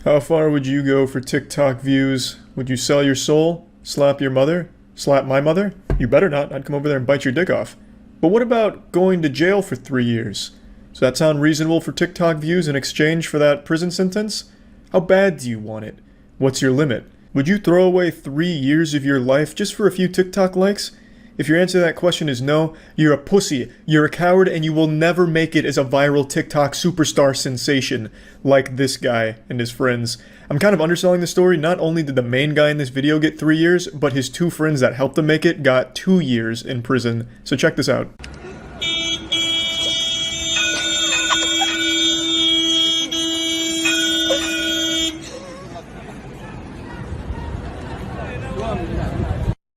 How far would you go for TikTok views? Would you sell your soul? Slap your mother? Slap my mother? You better not. I'd come over there and bite your dick off. But what about going to jail for 3 years? Does that sound reasonable for TikTok views in exchange for that prison sentence? How bad do you want it? What's your limit? Would you throw away 3 years of your life just for a few TikTok likes? If your answer to that question is no, you're a pussy, you're a coward, and you will never make it as a viral TikTok superstar sensation like this guy and his friends. I'm kind of underselling the story. Not only did the main guy in this video get 3 years, but his 2 friends that helped him make it got 2 years in prison. So check this out.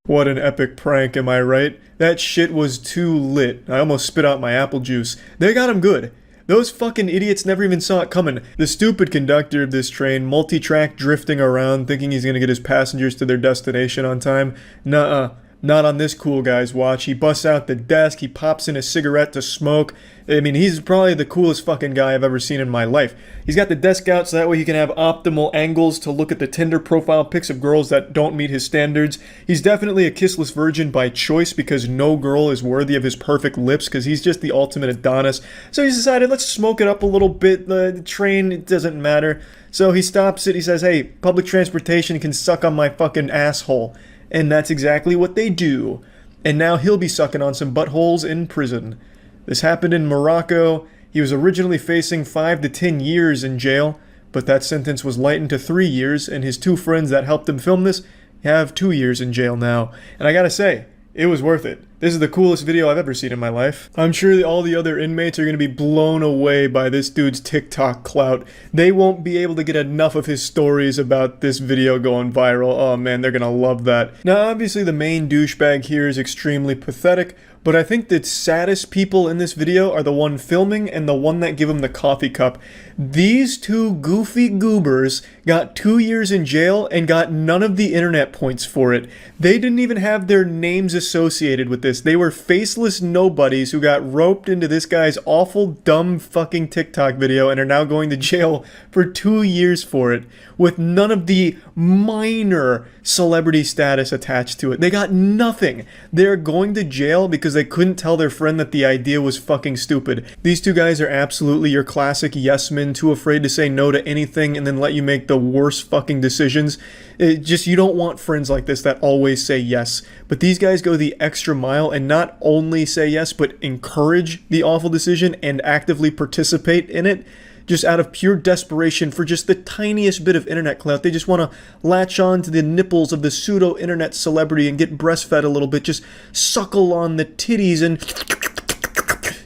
What an epic prank, am I right? That shit was too lit. I almost spit out my apple juice. They got him good. Those fucking idiots never even saw it coming. The stupid conductor of this train, multi-track drifting around, thinking he's gonna get his passengers to their destination on time. Nuh-uh. Not on this cool guy's watch. He busts out the desk, he pops in a cigarette to smoke. I mean, he's probably the coolest fucking guy I've ever seen in my life. He's got the desk out so that way he can have optimal angles to look at the Tinder profile pics of girls that don't meet his standards. He's definitely a kissless virgin by choice because no girl is worthy of his perfect lips because he's just the ultimate Adonis. So he's decided, let's smoke it up a little bit. The train, it doesn't matter. So he stops it, he says, hey, public transportation can suck on my fucking asshole. And that's exactly what they do. And now he'll be sucking on some buttholes in prison. This happened in Morocco. He was originally facing 5 to 10 years in jail, but that sentence was lightened to 3 years, and his 2 friends that helped him film this have 2 years in jail now. And I gotta say, it was worth it. This is the coolest video I've ever seen in my life. I'm sure that all the other inmates are going to be blown away by this dude's TikTok clout. They won't be able to get enough of his stories about this video going viral. Oh man, they're going to love that. Now obviously the main douchebag here is extremely pathetic, but I think the saddest people in this video are the one filming and the one that give him the coffee cup. These 2 goofy goobers got 2 years in jail and got none of the internet points for it. They didn't even have their names associated with this. They were faceless nobodies who got roped into this guy's awful, dumb fucking TikTok video and are now going to jail for 2 years for it, with none of the minor celebrity status attached to it. They got nothing. They're going to jail because they couldn't tell their friend that the idea was fucking stupid. These 2 guys are absolutely your classic yes men, too afraid to say no to anything and then let you make the worst fucking decisions. You don't want friends like this that always say yes. But these guys go the extra mile and not only say yes, but encourage the awful decision and actively participate in it. Just out of pure desperation for just the tiniest bit of internet clout. They just want to latch on to the nipples of the pseudo-internet celebrity and get breastfed a little bit. Just suckle on the titties and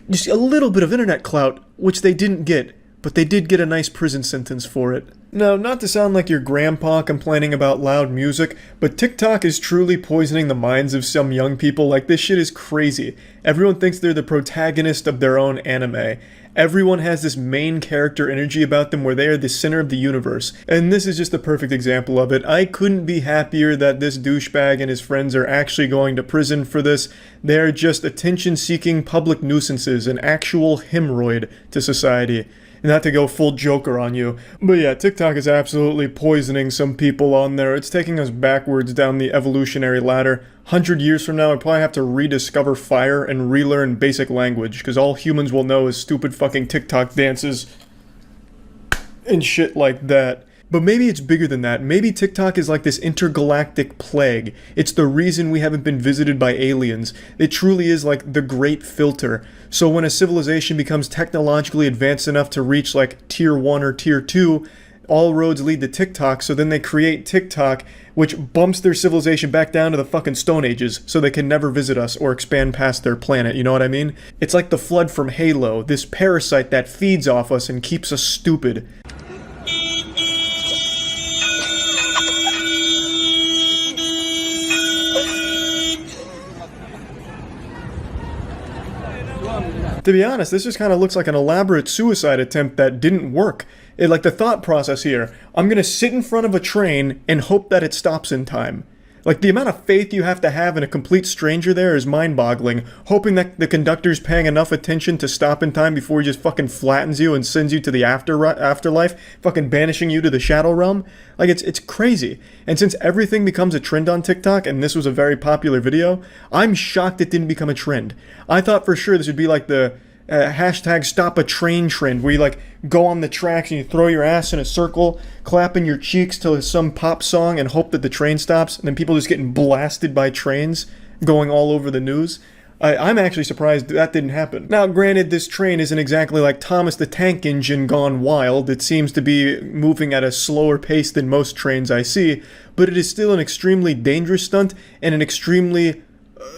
just a little bit of internet clout, which they didn't get. But they did get a nice prison sentence for it. Now, not to sound like your grandpa complaining about loud music, but TikTok is truly poisoning the minds of some young people. Like, this shit is crazy. Everyone thinks they're the protagonist of their own anime. Everyone has this main character energy about them where they are the center of the universe. And this is just a perfect example of it. I couldn't be happier that this douchebag and his friends are actually going to prison for this. They're just attention-seeking public nuisances, an actual hemorrhoid to society. Not to go full Joker on you, but yeah, TikTok is absolutely poisoning some people on there. It's taking us backwards down the evolutionary ladder. 100 years from now, I probably have to rediscover fire and relearn basic language, because all humans will know is stupid fucking TikTok dances and shit like that. But maybe it's bigger than that. Maybe TikTok is like this intergalactic plague. It's the reason we haven't been visited by aliens. It truly is like the great filter. So when a civilization becomes technologically advanced enough to reach like tier 1 or tier 2, all roads lead to TikTok, so then they create TikTok, which bumps their civilization back down to the fucking Stone Ages, so they can never visit us or expand past their planet, you know what I mean? It's like the Flood from Halo, this parasite that feeds off us and keeps us stupid. To be honest, this just kind of looks like an elaborate suicide attempt that didn't work. Like the thought process here, I'm gonna sit in front of a train and hope that it stops in time. Like, the amount of faith you have to have in a complete stranger there is mind-boggling, hoping that the conductor's paying enough attention to stop in time before he just fucking flattens you and sends you to the afterlife, fucking banishing you to the shadow realm. Like, it's crazy. And since everything becomes a trend on TikTok, and this was a very popular video, I'm shocked it didn't become a trend. I thought for sure this would be like the hashtag stop a train trend, where you like go on the tracks and you throw your ass in a circle, clapping your cheeks to some pop song and hope that the train stops, and then people just getting blasted by trains going all over the news. I'm actually surprised that didn't happen. Now, granted, this train isn't exactly like Thomas the Tank Engine gone wild. It seems to be moving at a slower pace than most trains I see, but it is still an extremely dangerous stunt and an extremely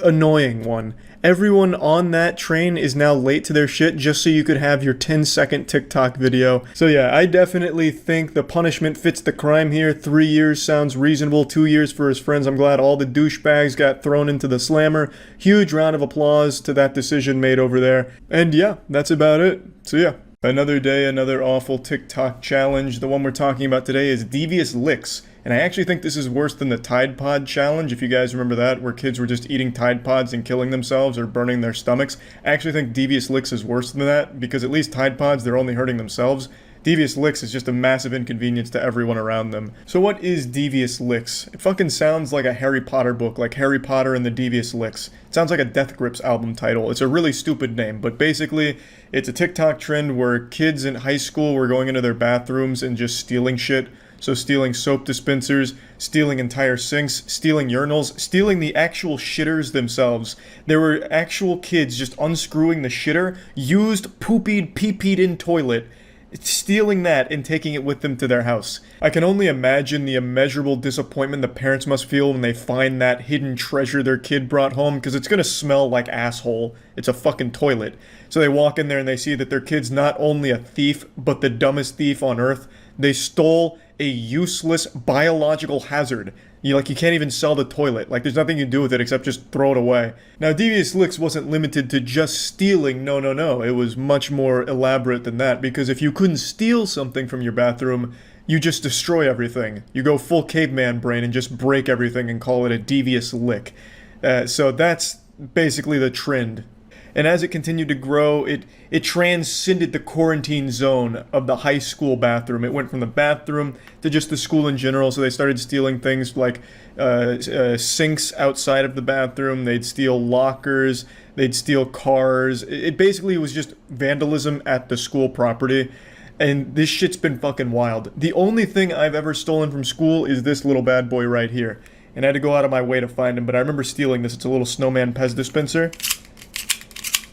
annoying one. Everyone on that train is now late to their shit just so you could have your 10-second TikTok video. So yeah, I definitely think the punishment fits the crime here. 3 years sounds reasonable. 2 years for his friends. I'm glad all the douchebags got thrown into the slammer. Huge round of applause to that decision made over there. And yeah, that's about it. So yeah. Another day, another awful TikTok challenge. The one we're talking about today is Devious Licks. And I actually think this is worse than the Tide Pod challenge, if you guys remember that, where kids were just eating Tide Pods and killing themselves or burning their stomachs. I actually think Devious Licks is worse than that, because at least Tide Pods, they're only hurting themselves. Devious Licks is just a massive inconvenience to everyone around them. So what is Devious Licks? It fucking sounds like a Harry Potter book, like Harry Potter and the Devious Licks. It sounds like a Death Grips album title. It's a really stupid name, but basically, it's a TikTok trend where kids in high school were going into their bathrooms and just stealing shit. So stealing soap dispensers, stealing entire sinks, stealing urinals, stealing the actual shitters themselves. There were actual kids just unscrewing the shitter, used, poopied, pee-peed in toilet, stealing that and taking it with them to their house. I can only imagine the immeasurable disappointment the parents must feel when they find that hidden treasure their kid brought home, because it's gonna smell like asshole. It's a fucking toilet. So they walk in there and they see that their kid's not only a thief, but the dumbest thief on earth. They stole a useless biological hazard. You can't even sell the toilet. Like, there's nothing you can do with it except just throw it away. Now, Devious Licks wasn't limited to just stealing. No. It was much more elaborate than that, because if you couldn't steal something from your bathroom, you just destroy everything. You go full caveman brain and just break everything and call it a Devious Lick. So that's basically the trend. And as it continued to grow, it transcended the quarantine zone of the high school bathroom. It went from the bathroom to just the school in general. So they started stealing things like sinks outside of the bathroom. They'd steal lockers. They'd steal cars. It basically was just vandalism at the school property. And this shit's been fucking wild. The only thing I've ever stolen from school is this little bad boy right here. And I had to go out of my way to find him, but I remember stealing this. It's a little snowman Pez dispenser.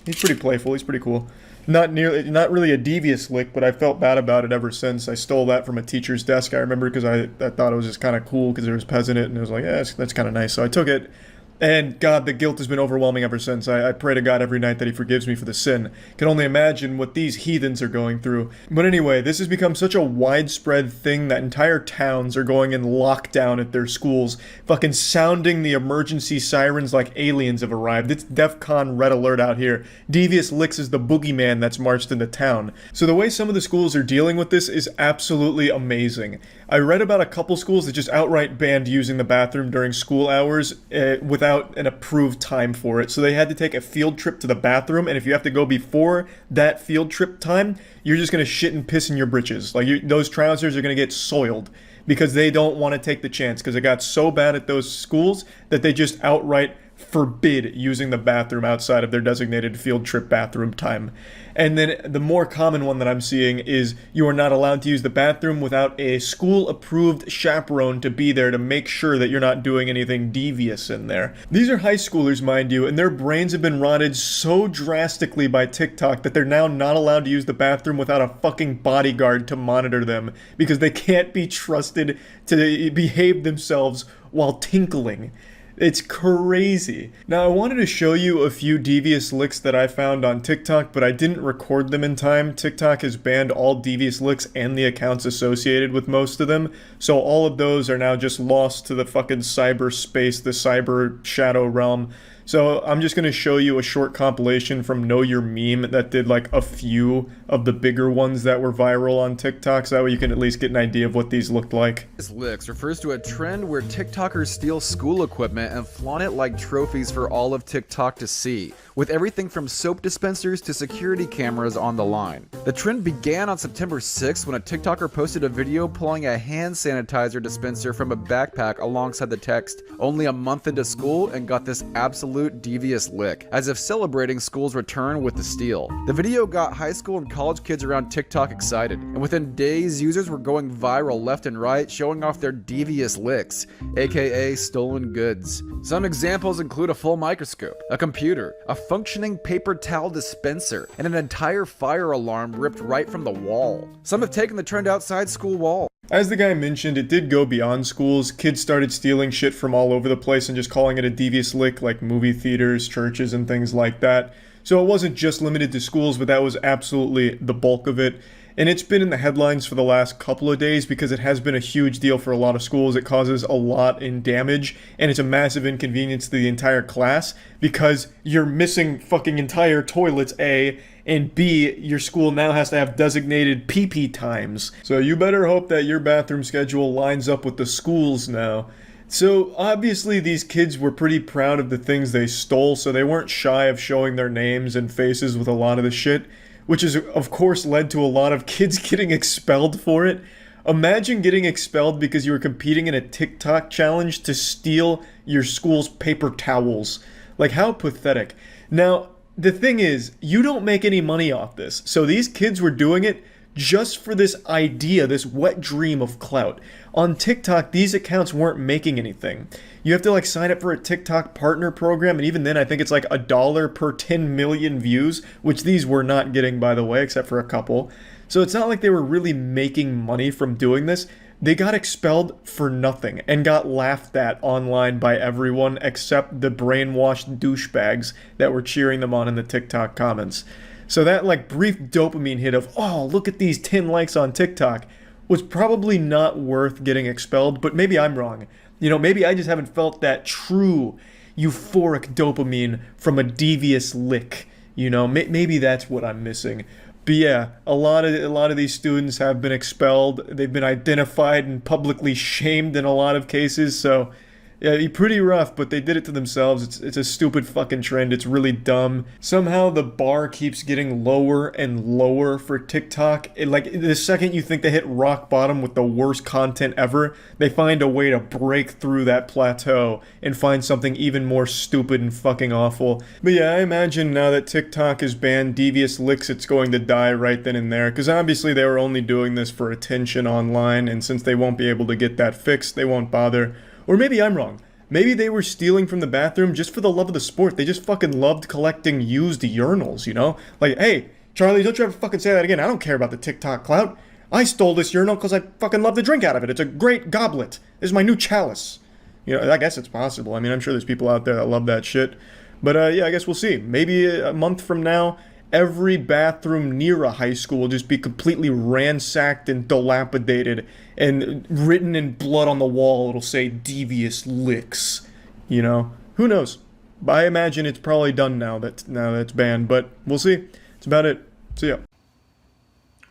He's pretty playful. He's pretty cool. Not really a devious lick, but I felt bad about it ever since. I stole that from a teacher's desk, I remember, because I thought it was just kind of cool because there was Pez in it, and it was like, yeah, that's kind of nice. So I took it, and God, the guilt has been overwhelming ever since. I pray to God every night that he forgives me for the sin. Can only imagine what these heathens are going through. But anyway, this has become such a widespread thing that entire towns are going in lockdown at their schools, fucking sounding the emergency sirens like aliens have arrived. It's DEFCON red alert out here. Devious Licks is the boogeyman that's marched into town. So the way some of the schools are dealing with this is absolutely amazing. I read about a couple schools that just outright banned using the bathroom during school hours without an approved time for it. So they had to take a field trip to the bathroom, and if you have to go before that field trip time, you're just going to shit and piss in your britches. Like, those trousers are going to get soiled because they don't want to take the chance, because it got so bad at those schools that they just outright forbid using the bathroom outside of their designated field trip bathroom time. And then the more common one that I'm seeing is you are not allowed to use the bathroom without a school-approved chaperone to be there to make sure that you're not doing anything devious in there. These are high schoolers, mind you, and their brains have been rotted so drastically by TikTok that they're now not allowed to use the bathroom without a fucking bodyguard to monitor them, because they can't be trusted to behave themselves while tinkling. It's crazy. Now, I wanted to show you a few devious licks that I found on TikTok, but I didn't record them in time. TikTok has banned all devious licks and the accounts associated with most of them, so all of those are now just lost to the fucking cyberspace, the cyber shadow realm. So I'm just going to show you a short compilation from Know Your Meme that did like a few of the bigger ones that were viral on TikTok, so that way you can at least get an idea of what these looked like. This licks refers to a trend where TikTokers steal school equipment and flaunt it like trophies for all of TikTok to see, with everything from soap dispensers to security cameras on the line. The trend began on September 6th when a TikToker posted a video pulling a hand sanitizer dispenser from a backpack alongside the text, "Only a month into school," and got this absolute devious lick, as if celebrating school's return with the steal. The video got high school and college kids around TikTok excited, and within days users were going viral left and right showing off their devious licks, aka stolen goods. Some examples include a full microscope, a computer, a functioning paper towel dispenser, and an entire fire alarm ripped right from the wall. Some have taken the trend outside school walls. As the guy mentioned, it did go beyond schools. Kids started stealing shit from all over the place and just calling it a devious lick, like movie theaters, churches, and things like that. So it wasn't just limited to schools, but that was absolutely the bulk of it. And it's been in the headlines for the last couple of days because it has been a huge deal for a lot of schools. It causes a lot in damage, and it's a massive inconvenience to the entire class because you're missing fucking entire toilets, A, and B, your school now has to have designated pee-pee times. So you better hope that your bathroom schedule lines up with the school's now. So obviously these kids were pretty proud of the things they stole, so they weren't shy of showing their names and faces with a lot of the shit, which has of course led to a lot of kids getting expelled for it. Imagine getting expelled because you were competing in a TikTok challenge to steal your school's paper towels. Like, how pathetic. Now, the thing is, you don't make any money off this. So these kids were doing it just for this idea, this wet dream of clout. On TikTok, these accounts weren't making anything. You have to like sign up for a TikTok partner program, and even then I think it's like $1 per 10 million views, which these were not getting, by the way, except for a couple. So it's not like they were really making money from doing this. They got expelled for nothing and got laughed at online by everyone except the brainwashed douchebags that were cheering them on in the TikTok comments. So that like brief dopamine hit of, oh, look at these 10 likes on TikTok, was probably not worth getting expelled, but maybe I'm wrong. You know, maybe I just haven't felt that true euphoric dopamine from a devious lick. You know, maybe that's what I'm missing. But yeah, a lot of these students have been expelled. They've been identified and publicly shamed in a lot of cases. So yeah, pretty rough, but they did it to themselves. It's a stupid fucking trend. It's really dumb. Somehow the bar keeps getting lower and lower for TikTok. Like, the second you think they hit rock bottom with the worst content ever, they find a way to break through that plateau and find something even more stupid and fucking awful. But yeah, I imagine now that TikTok has banned devious licks, it's going to die right then and there. Because obviously they were only doing this for attention online, and since they won't be able to get that fixed, they won't bother. Or maybe I'm wrong. Maybe they were stealing from the bathroom just for the love of the sport. They just fucking loved collecting used urinals, you know? Like, hey, Charlie, don't you ever fucking say that again. I don't care about the TikTok clout. I stole this urinal because I fucking love to drink out of it. It's a great goblet. This is my new chalice. You know, I guess it's possible. I mean, I'm sure there's people out there that love that shit. But yeah, I guess we'll see. Maybe a month from now, every bathroom near a high school will just be completely ransacked and dilapidated, and written in blood on the wall it'll say devious licks. You know, who knows? But I imagine it's probably done now that it's banned, but we'll see. That's about it. See ya.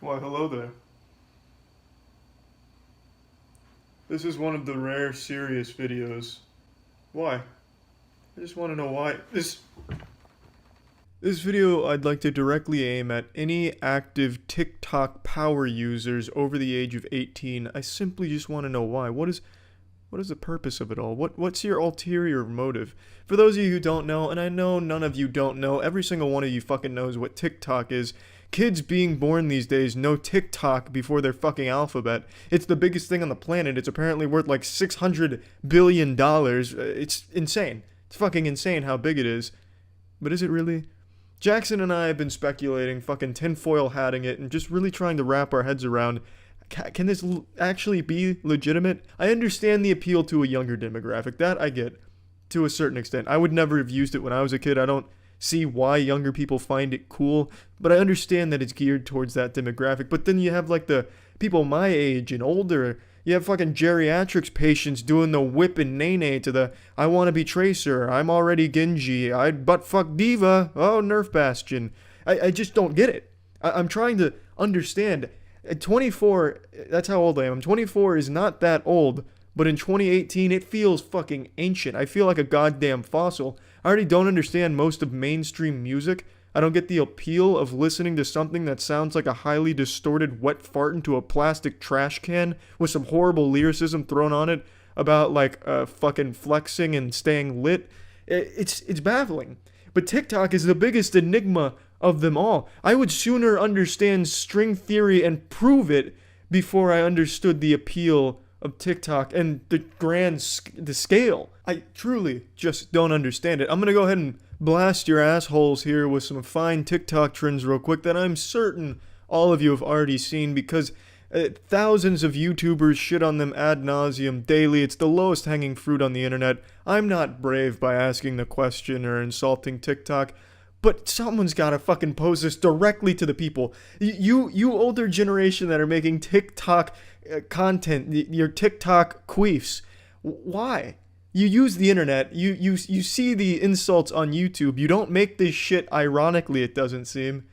Why, hello there. This is one of the rare serious videos. Why? I just want to know why. This video I'd like to directly aim at any active TikTok power users over the age of 18. I simply just want to know why. What is the purpose of it all? What's your ulterior motive? For those of you who don't know, and I know none of you don't know, every single one of you fucking knows what TikTok is. Kids being born these days know TikTok before their fucking alphabet. It's the biggest thing on the planet. It's apparently worth like $600 billion. It's insane. It's fucking insane how big it is. But is it really? Jackson and I have been speculating, fucking tinfoil hatting it, and just really trying to wrap our heads around, can this actually be legitimate? I understand the appeal to a younger demographic, that I get, to a certain extent. I would never have used it when I was a kid. I don't see why younger people find it cool, but I understand that it's geared towards that demographic. But then you have like the people my age and older, You have fucking geriatrics patients doing the whip and nay to the I want to be Tracer, I'm already Genji, I'd butt fuck Diva, oh, Nerf Bastion. I just don't get it. I'm trying to understand. At 24, that's how old I am. 24 is not that old, but in 2018, it feels fucking ancient. I feel like a goddamn fossil. I already don't understand most of mainstream music. I don't get the appeal of listening to something that sounds like a highly distorted wet fart into a plastic trash can with some horrible lyricism thrown on it about like fucking flexing and staying lit. It's baffling. But TikTok is the biggest enigma of them all. I would sooner understand string theory and prove it before I understood the appeal of TikTok and the scale. I truly just don't understand it. I'm gonna go ahead and blast your assholes here with some fine TikTok trends real quick that I'm certain all of you have already seen because thousands of YouTubers shit on them ad nauseum daily. It's the lowest hanging fruit on the internet. I'm not brave by asking the question or insulting TikTok, but someone's gotta fucking pose this directly to the people. You older generation that are making TikTok content, your TikTok queefs. Why? You use the internet, you see the insults on YouTube, you don't make this shit ironically, it doesn't seem.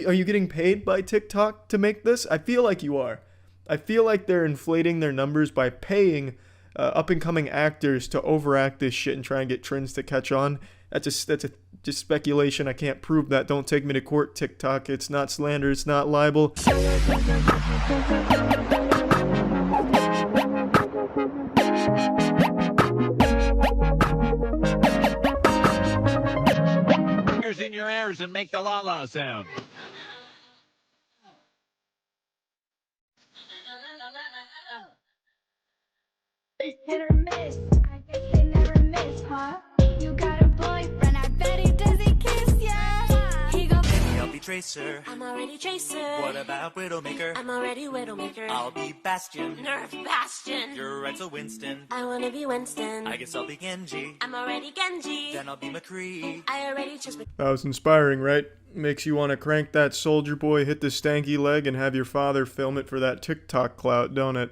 Are you getting paid by TikTok to make this? I feel like you are. I feel like they're inflating their numbers by paying up-and-coming actors to overact this shit and try and get trends to catch on. That's just speculation, I can't prove that, don't take me to court, TikTok, it's not slander, it's not libel. In your ears and make the la la sound. Hit or miss, I guess they never miss, huh? You got a boyfriend, I bet he does he kiss ya? He go, Maybe I'll be Tracer. I'm already Tracer. What about Widowmaker? I'm already Widowmaker. I'll be Bastion. Nerf Bastion. You're right, so Winston. I wanna be Winston. I guess I'll be Genji. I'm already Genji. Then I'll be McCree. I already chose That was inspiring, right? Makes you want to crank that soldier boy, hit the stanky leg, and have your father film it for that TikTok clout, don't it?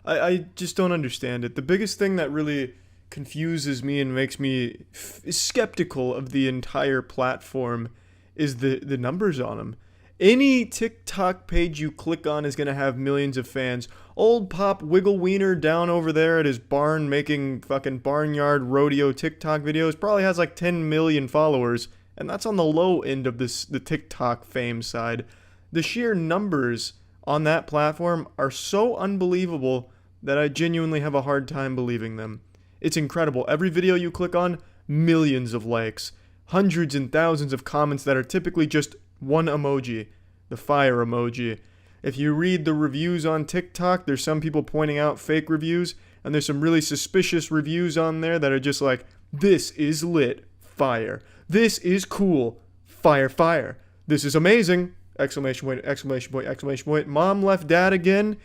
I just don't understand it. The biggest thing that really confuses me and makes me skeptical of the entire platform is the numbers on them. Any TikTok page you click on is going to have millions of fans. Old Pop Wiggle Wiener down over there at his barn making fucking barnyard rodeo TikTok videos probably has like 10 million followers. And that's on the low end of the TikTok fame side. The sheer numbers on that platform are so unbelievable that I genuinely have a hard time believing them. It's incredible. Every video you click on, millions of likes. Hundreds and thousands of comments that are typically just one emoji, the fire emoji. If you read the reviews on TikTok, there's some people pointing out fake reviews, and there's some really suspicious reviews on there that are just like, this is lit, fire. This is cool, fire, fire. This is amazing, exclamation point, exclamation point, exclamation point. Mom left dad again,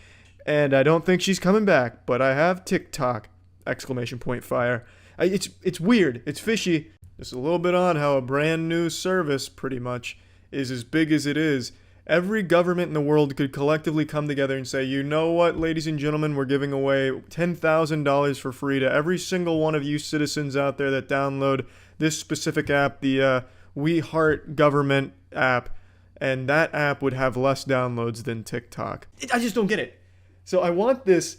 and I don't think she's coming back, but I have TikTok, exclamation point, fire. It's weird, it's fishy. It's a little bit odd how a brand new service, pretty much, is as big as it is. Every government in the world could collectively come together and say, you know what, ladies and gentlemen, we're giving away $10,000 for free to every single one of you citizens out there that download this specific app, the We Heart Government app, and that app would have less downloads than TikTok. I just don't get it. So I want this.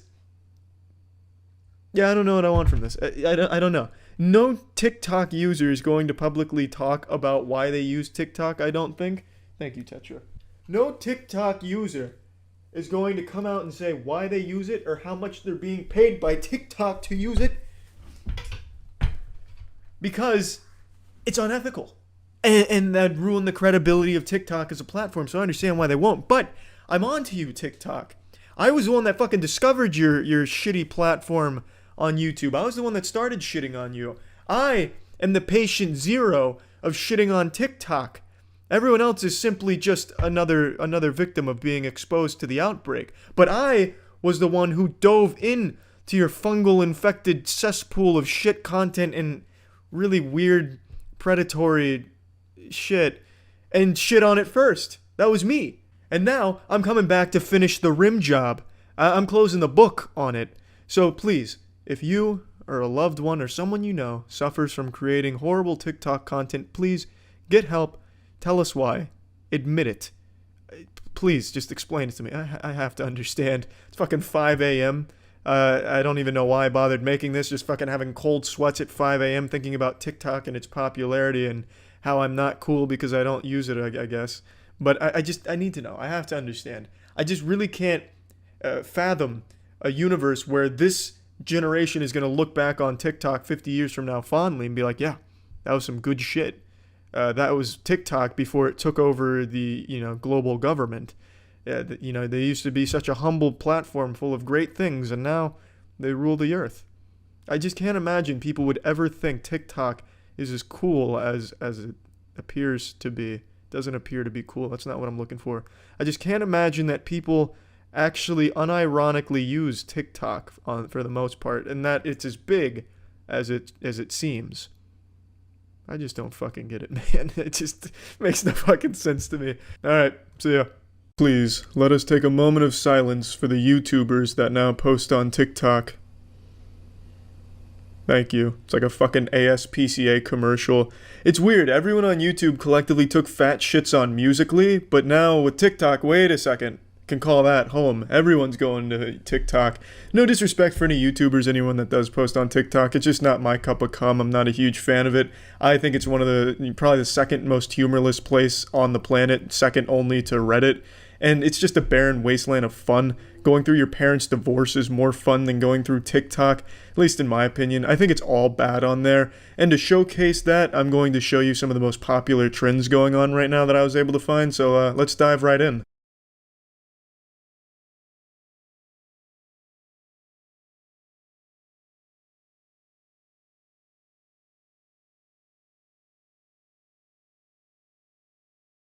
Yeah, I don't know what I want from this. I don't know. No TikTok user is going to publicly talk about why they use TikTok, I don't think. Thank you, Tetra. No TikTok user is going to come out and say why they use it or how much they're being paid by TikTok to use it. Because it's unethical. And that'd ruin the credibility of TikTok as a platform, so I understand why they won't. But I'm on to you, TikTok. I was the one that fucking discovered your shitty platform on YouTube. I was the one that started shitting on you. I am the patient zero of shitting on TikTok. Everyone else is simply just another victim of being exposed to the outbreak. But I was the one who dove in to your fungal infected cesspool of shit content and really weird predatory shit and shit on it first. That was me. And now I'm coming back to finish the rim job. I'm closing the book on it. So please, if you or a loved one or someone you know suffers from creating horrible TikTok content, please get help. Tell us why. Admit it. Please, just explain it to me. I have to understand. It's fucking 5 a.m. I don't even know why I bothered making this. Just fucking having cold sweats at 5 a.m. thinking about TikTok and its popularity and how I'm not cool because I don't use it, I guess. But I need to know. I have to understand. I just really can't fathom a universe where this generation is going to look back on TikTok 50 years from now fondly and be like, yeah, that was some good shit. That was TikTok before it took over the, global government. They used to be such a humble platform full of great things, and now they rule the earth. I just can't imagine people would ever think TikTok is as cool as it appears to be. It doesn't appear to be cool. That's not what I'm looking for. I just can't imagine that people actually unironically use TikTok for the most part, and that it's as big as it seems. I just don't fucking get it, man. It just makes no fucking sense to me. Alright, see ya. Please, let us take a moment of silence for the YouTubers that now post on TikTok. Thank you. It's like a fucking ASPCA commercial. It's weird, everyone on YouTube collectively took fat shits on Musical.ly, but now with TikTok, wait a second. Can call that home. Everyone's going to TikTok. No disrespect for any YouTubers, anyone that does post on TikTok. It's just not my cup of cum. I'm not a huge fan of it. I think it's probably the second most humorless place on the planet, second only to Reddit. And it's just a barren wasteland of fun. Going through your parents' divorce is more fun than going through TikTok, at least in my opinion. I think it's all bad on there. And to showcase that, I'm going to show you some of the most popular trends going on right now that I was able to find. So let's dive right in.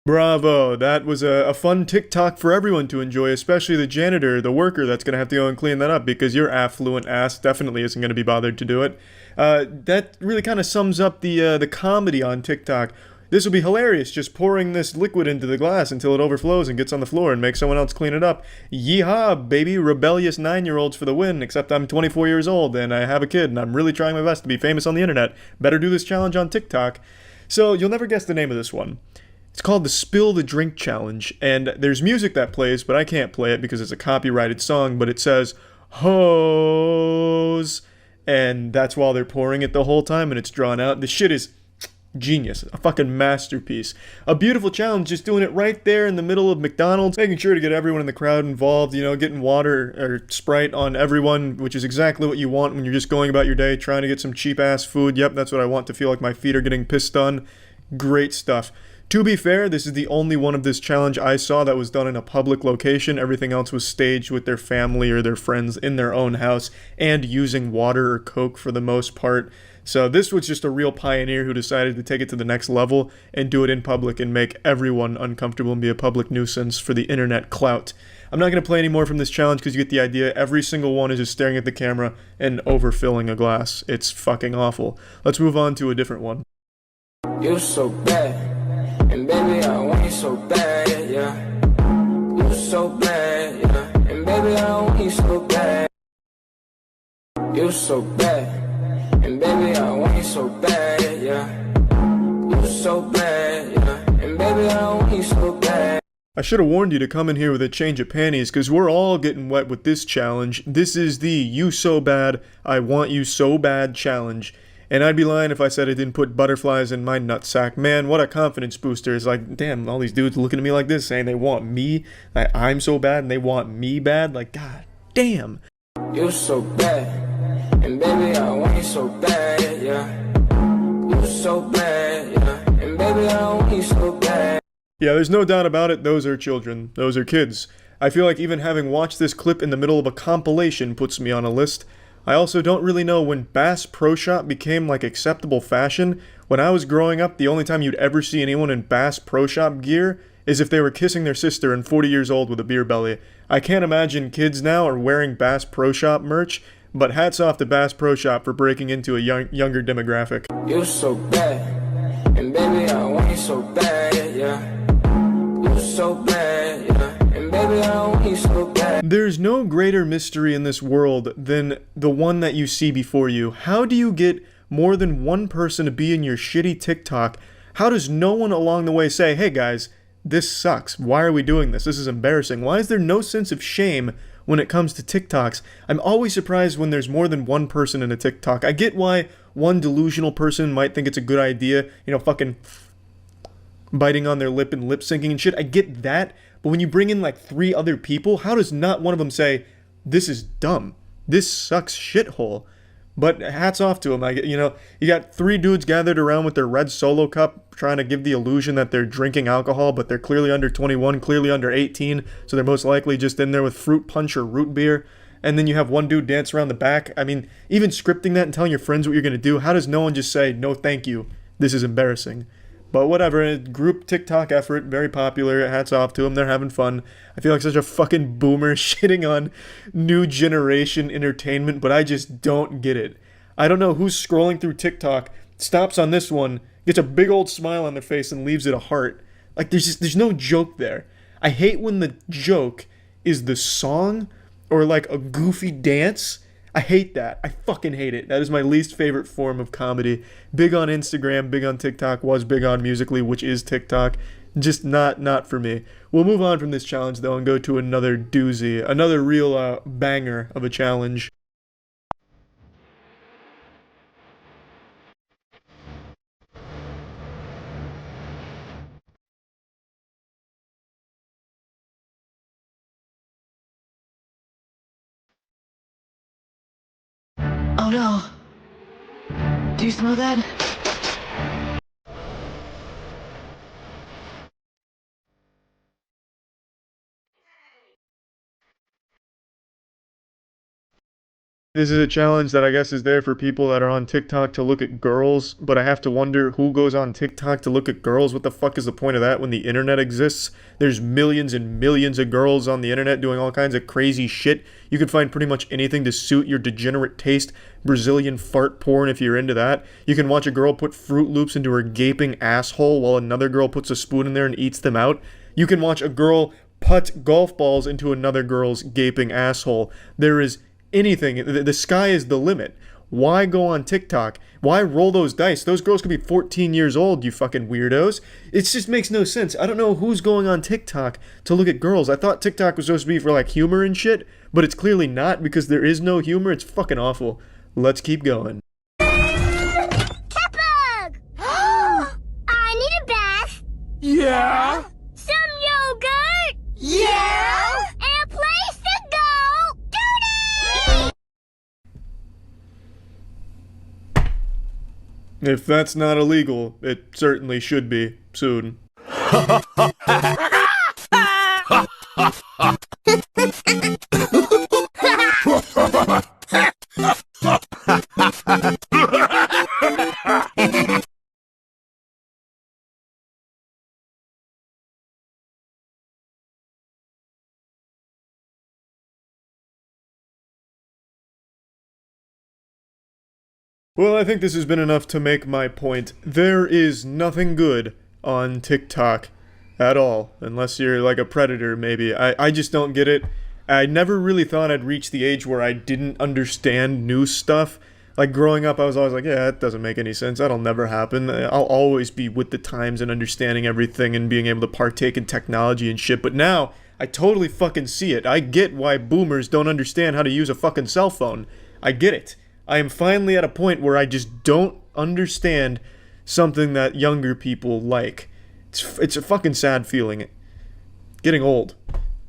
Bravo, that was a fun TikTok for everyone to enjoy, especially the janitor, the worker that's going to have to go and clean that up because your affluent ass definitely isn't going to be bothered to do it. That really kind of sums up the comedy on TikTok. This will be hilarious, just pouring this liquid into the glass until it overflows and gets on the floor and makes someone else clean it up. Yeehaw, baby, rebellious 9-year-olds for the win, except I'm 24 years old and I have a kid and I'm really trying my best to be famous on the internet. Better do this challenge on TikTok. So you'll never guess the name of this one. It's called the Spill the Drink Challenge, and there's music that plays, but I can't play it because it's a copyrighted song, but it says, hose, and that's while they're pouring it the whole time, and it's drawn out. The shit is genius. A fucking masterpiece. A beautiful challenge, just doing it right there in the middle of McDonald's, making sure to get everyone in the crowd involved, getting water or Sprite on everyone, which is exactly what you want when you're just going about your day, trying to get some cheap-ass food. Yep, that's what I want, to feel like my feet are getting pissed on. Great stuff. To be fair, this is the only one of this challenge I saw that was done in a public location. Everything else was staged with their family or their friends in their own house and using water or Coke for the most part. So this was just a real pioneer who decided to take it to the next level and do it in public and make everyone uncomfortable and be a public nuisance for the internet clout. I'm not going to play any more from this challenge because you get the idea. Every single one is just staring at the camera and overfilling a glass. It's fucking awful. Let's move on to a different one. You're so bad. And baby, I want you so bad, yeah. You're so bad, yeah. And baby, I want you so bad. You're so bad. And baby, I want you so bad, yeah. You're so bad, yeah. And baby, I want you so bad. I should have warned you to come in here with a change of panties, because we're all getting wet with this challenge. This is the You So Bad, I Want You So Bad challenge. And I'd be lying if I said I didn't put butterflies in my nutsack. Man, what a confidence booster. It's like, damn, all these dudes looking at me like this, saying they want me, that I'm so bad, and they want me bad. Like, god damn. You're so bad. And baby, I want you so bad, yeah. You're so bad, yeah. And baby, I want you so bad. Yeah, there's no doubt about it. Those are children. Those are kids. I feel like even having watched this clip in the middle of a compilation puts me on a list. I also don't really know when Bass Pro Shop became like acceptable fashion. When I was growing up, the only time you'd ever see anyone in Bass Pro Shop gear is if they were kissing their sister and 40 years old with a beer belly. I can't imagine kids now are wearing Bass Pro Shop merch, but hats off to Bass Pro Shop for breaking into a younger demographic. You're so bad. And baby, I want you so bad, yeah. You're so bad, yeah. And baby, I want you so bad. There's no greater mystery in this world than the one that you see before you. How do you get more than one person to be in your shitty TikTok? How does no one along the way say, hey guys, this sucks. Why are we doing this? This is embarrassing. Why is there no sense of shame when it comes to TikToks? I'm always surprised when there's more than one person in a TikTok. I get why one delusional person might think it's a good idea, you know, fucking biting on their lip and lip syncing and shit. I get that. But when you bring in like 3 other people, how does not one of them say, this is dumb, this sucks shithole? But hats off to them. You know, you got 3 dudes gathered around with their red Solo cup trying to give the illusion that they're drinking alcohol, but they're clearly under 21, clearly under 18, so they're most likely just in there with fruit punch or root beer. And then you have one dude dance around the back. I mean, even scripting that and telling your friends what you're going to do, how does no one just say, no thank you, this is embarrassing? But whatever, a group TikTok effort, very popular, hats off to them, they're having fun. I feel like such a fucking boomer shitting on new generation entertainment, but I just don't get it. I don't know who's scrolling through TikTok, stops on this one, gets a big old smile on their face and leaves it a heart. Like, there's no joke there. I hate when the joke is the song or like a goofy dance. I hate that. I fucking hate it. That is my least favorite form of comedy. Big on Instagram, big on TikTok, was big on Musical.ly, which is TikTok. Just not for me. We'll move on from this challenge though and go to another doozy, another real banger of a challenge. Oh no. Do you smell that? This is a challenge that I guess is there for people that are on TikTok to look at girls, but I have to wonder who goes on TikTok to look at girls. What the fuck is the point of that when the internet exists? There's millions and millions of girls on the internet doing all kinds of crazy shit. You can find pretty much anything to suit your degenerate taste. Brazilian fart porn if you're into that. You can watch a girl put Fruit Loops into her gaping asshole while another girl puts a spoon in there and eats them out. You can watch a girl putt golf balls into another girl's gaping asshole. There is anything. The sky is the limit. Why go on TikTok? Why roll those dice? Those girls could be 14 years old, you fucking weirdos. It just makes no sense. I don't know who's going on TikTok to look at girls. I thought TikTok was supposed to be for like humor and shit, but it's clearly not because there is no humor. It's fucking awful. Let's keep going. Catbug! I need a bath. Yeah? Some yogurt. Yeah? And a place to go. Duty! If that's not illegal, it certainly should be soon. Well, I think this has been enough to make my point. There is nothing good on TikTok at all, unless you're like a predator, maybe. I just don't get it. I never really thought I'd reach the age where I didn't understand new stuff. Like growing up, I was always like, yeah, that doesn't make any sense. That'll never happen. I'll always be with the times and understanding everything and being able to partake in technology and shit. But now, I totally fucking see it. I get why boomers don't understand how to use a fucking cell phone. I get it. I am finally at a point where I just don't understand something that younger people like. It's a fucking sad feeling. Getting old.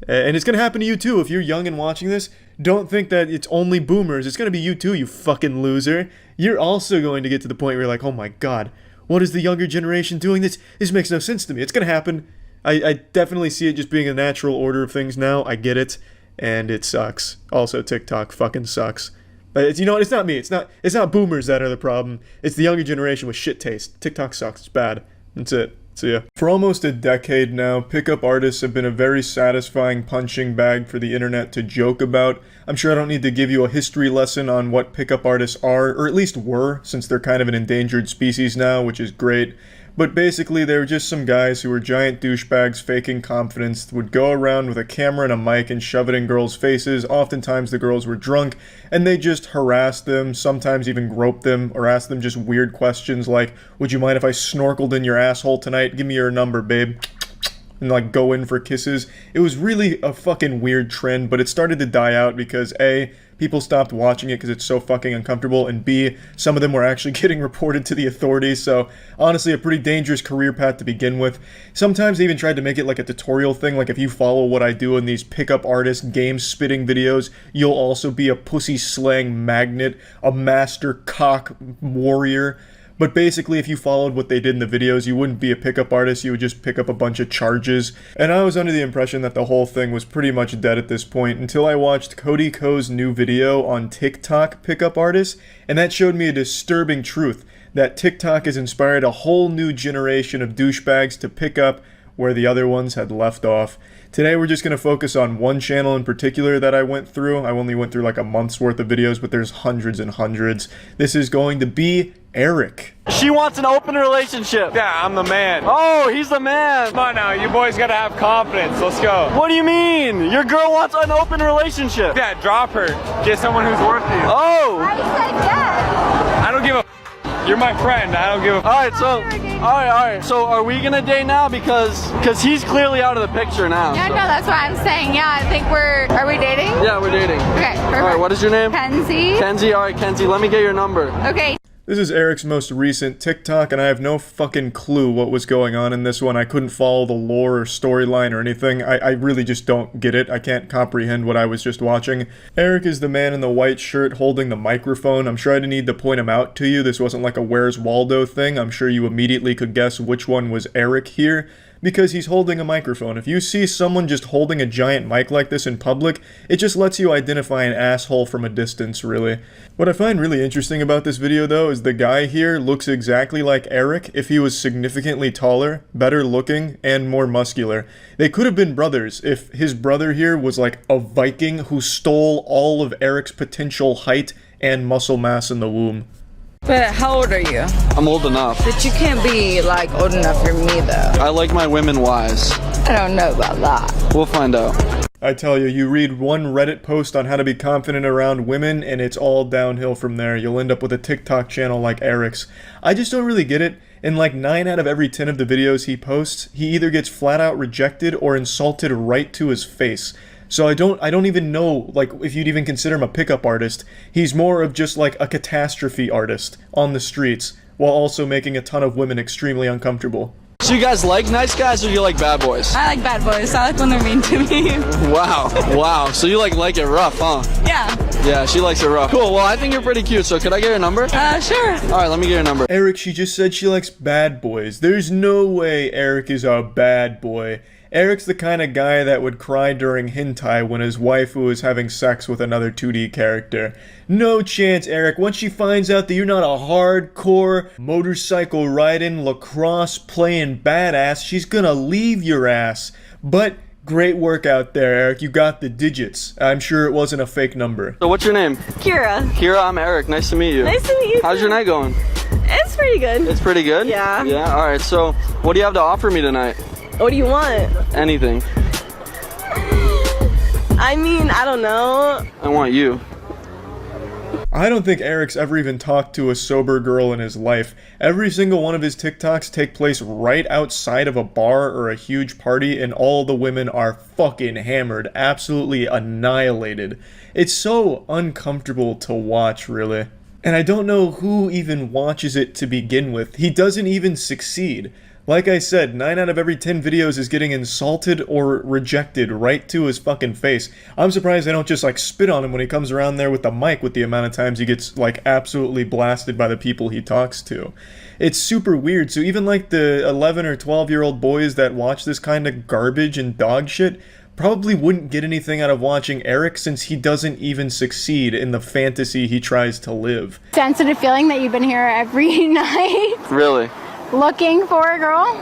And it's gonna happen to you too if you're young and watching this. Don't think that it's only boomers. It's gonna be you too, you fucking loser. You're also going to get to the point where you're like, oh my god, what is the younger generation doing? This makes no sense to me. It's gonna happen. I definitely see it just being a natural order of things now. I get it. And it sucks. Also, TikTok fucking sucks. You know what? It's not me. It's not boomers that are the problem. It's the younger generation with shit taste. TikTok sucks. It's bad. That's it. See ya. For almost a decade now, pickup artists have been a very satisfying punching bag for the internet to joke about. I'm sure I don't need to give you a history lesson on what pickup artists are, or at least were, since they're kind of an endangered species now, which is great. But basically, they were just some guys who were giant douchebags faking confidence, would go around with a camera and a mic and shove it in girls' faces. Oftentimes the girls were drunk, and they just harassed them, sometimes even groped them, or asked them just weird questions like, would you mind if I snorkeled in your asshole tonight? Give me your number, babe. And like go in for kisses. It was really a fucking weird trend, but it started to die out because A, people stopped watching it because it's so fucking uncomfortable, and B, some of them were actually getting reported to the authorities, so honestly a pretty dangerous career path to begin with. Sometimes they even tried to make it like a tutorial thing, like if you follow what I do in these pickup artist game spitting videos, you'll also be a pussy slang magnet, a master cock warrior. But basically, if you followed what they did in the videos, you wouldn't be a pickup artist, you would just pick up a bunch of charges. And I was under the impression that the whole thing was pretty much dead at this point until I watched Cody Ko's new video on TikTok pickup artists, and that showed me a disturbing truth, that TikTok has inspired a whole new generation of douchebags to pick up where the other ones had left off. Today we're just going to focus on one channel in particular that I went through. I only went through like a month's worth of videos, but there's hundreds and hundreds. This is going to be Eric. She wants an open relationship. Yeah, I'm the man. Oh, he's the man. Come on now, you boys gotta have confidence. Let's go. What do you mean? Your girl wants an open relationship. Yeah, drop her. Get someone who's worth you. Oh. I said yes. I don't give a You're my friend. I don't give a Alright, so are we gonna date now? Because he's clearly out of the picture now. Yeah, so. no, that's what I'm saying. Yeah, I think are we dating? Yeah, we're dating. Okay, perfect. Alright, what is your name? Kenzie. Kenzie, alright, Kenzie, let me get your number. Okay. This is Eric's most recent TikTok, and I have no fucking clue what was going on in this one. I couldn't follow the lore or storyline or anything. I really just don't get it. I can't comprehend what I was just watching. Eric is the man in the white shirt holding the microphone. I'm sure I didn't need to point him out to you. This wasn't like a Where's Waldo thing. I'm sure you immediately could guess which one was Eric here, because he's holding a microphone. If you see someone just holding a giant mic like this in public, it just lets you identify an asshole from a distance, really. What I find really interesting about this video, though, is the guy here looks exactly like Eric if he was significantly taller, better looking, and more muscular. They could have been brothers if his brother here was like a Viking who stole all of Eric's potential height and muscle mass in the womb. But how old are you? I'm old enough. But you can't be like old enough for me though. I like my women wise. I don't know about that. We'll find out. I tell you, you read one Reddit post on how to be confident around women, and it's all downhill from there. You'll end up with a TikTok channel like Eric's. I just don't really get it. In like 9 out of every 10 of the videos he posts, he either gets flat out rejected or insulted right to his face. So I don't even know, like, if you'd even consider him a pickup artist. He's more of just like a catastrophe artist on the streets, while also making a ton of women extremely uncomfortable. So you guys like nice guys or you like bad boys? I like bad boys. I like when they're mean to me. Wow. So you like it rough, huh? Yeah. Yeah, she likes it rough. Cool, well I think you're pretty cute, so could I get your number? Sure. Alright, let me get your number. Eric, she just said she likes bad boys. There's no way Eric is a bad boy. Eric's the kind of guy that would cry during hentai when his wife was having sex with another 2D character. No chance, Eric. Once she finds out that you're not a hardcore, motorcycle riding, lacrosse playing badass, she's gonna leave your ass. But great work out there, Eric. You got the digits. I'm sure it wasn't a fake number. So what's your name? Kira. Kira, I'm Eric. Nice to meet you. Nice to meet you. How's your night going? It's pretty good. It's pretty good? Yeah. Yeah, alright. So what do you have to offer me tonight? What do you want? Anything. I mean, I don't know. I want you. I don't think Eric's ever even talked to a sober girl in his life. Every single one of his TikToks take place right outside of a bar or a huge party, and all the women are fucking hammered, absolutely annihilated. It's so uncomfortable to watch, really. And I don't know who even watches it to begin with. He doesn't even succeed. Like I said, 9 out of every 10 videos is getting insulted or rejected right to his fucking face. I'm surprised they don't just like spit on him when he comes around there with the mic with the amount of times he gets like absolutely blasted by the people he talks to. It's super weird. So even like the 11 or 12-year-old boys that watch this kind of garbage and dog shit probably wouldn't get anything out of watching Eric, since he doesn't even succeed in the fantasy he tries to live. Sensitive feeling that you've been here every night. Really? Looking for a girl?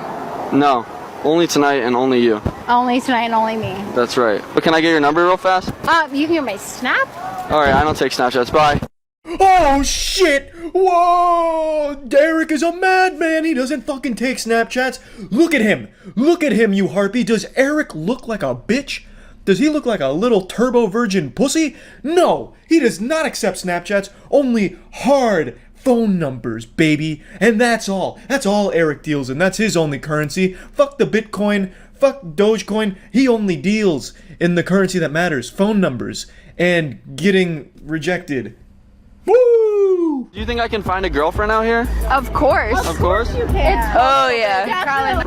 No. Only tonight and only you. Only tonight and only me. That's right. But can I get your number real fast? You can get my snap? Alright, I don't take Snapchats. Bye. Oh shit! Whoa! Eric is a madman. He doesn't fucking take Snapchats. Look at him. Look at him, you harpy. Does Eric look like a bitch? Does he look like a little turbo virgin pussy? No, he does not accept Snapchats. Only hard phone numbers, baby. And that's all. That's all Eric deals in. That's his only currency. Fuck the Bitcoin. Fuck Dogecoin. He only deals in the currency that matters. Phone numbers. And getting rejected. Woo! Do you think I can find a girlfriend out here? Of course. Of course? It's Oh, yeah.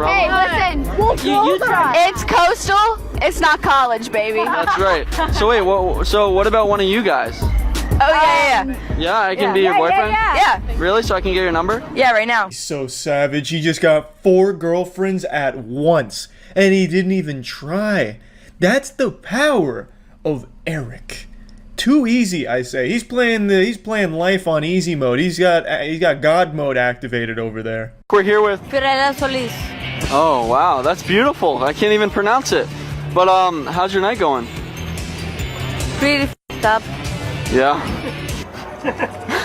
Hey, listen. You try. It's coastal. It's not college, baby. That's right. So wait, what about one of you guys? Oh, yeah. Yeah, I can be your boyfriend? Yeah. Really? So I can get your number? Yeah, right now. He's so savage. He just got 4 girlfriends at once. And he didn't even try. That's the power of Eric. Too easy, I say. He's playing life on easy mode. He's got God mode activated over there. We're here with... Fiorella Solis. Oh, wow, that's beautiful. I can't even pronounce it. But, how's your night going? Pretty f***ed up. Yeah.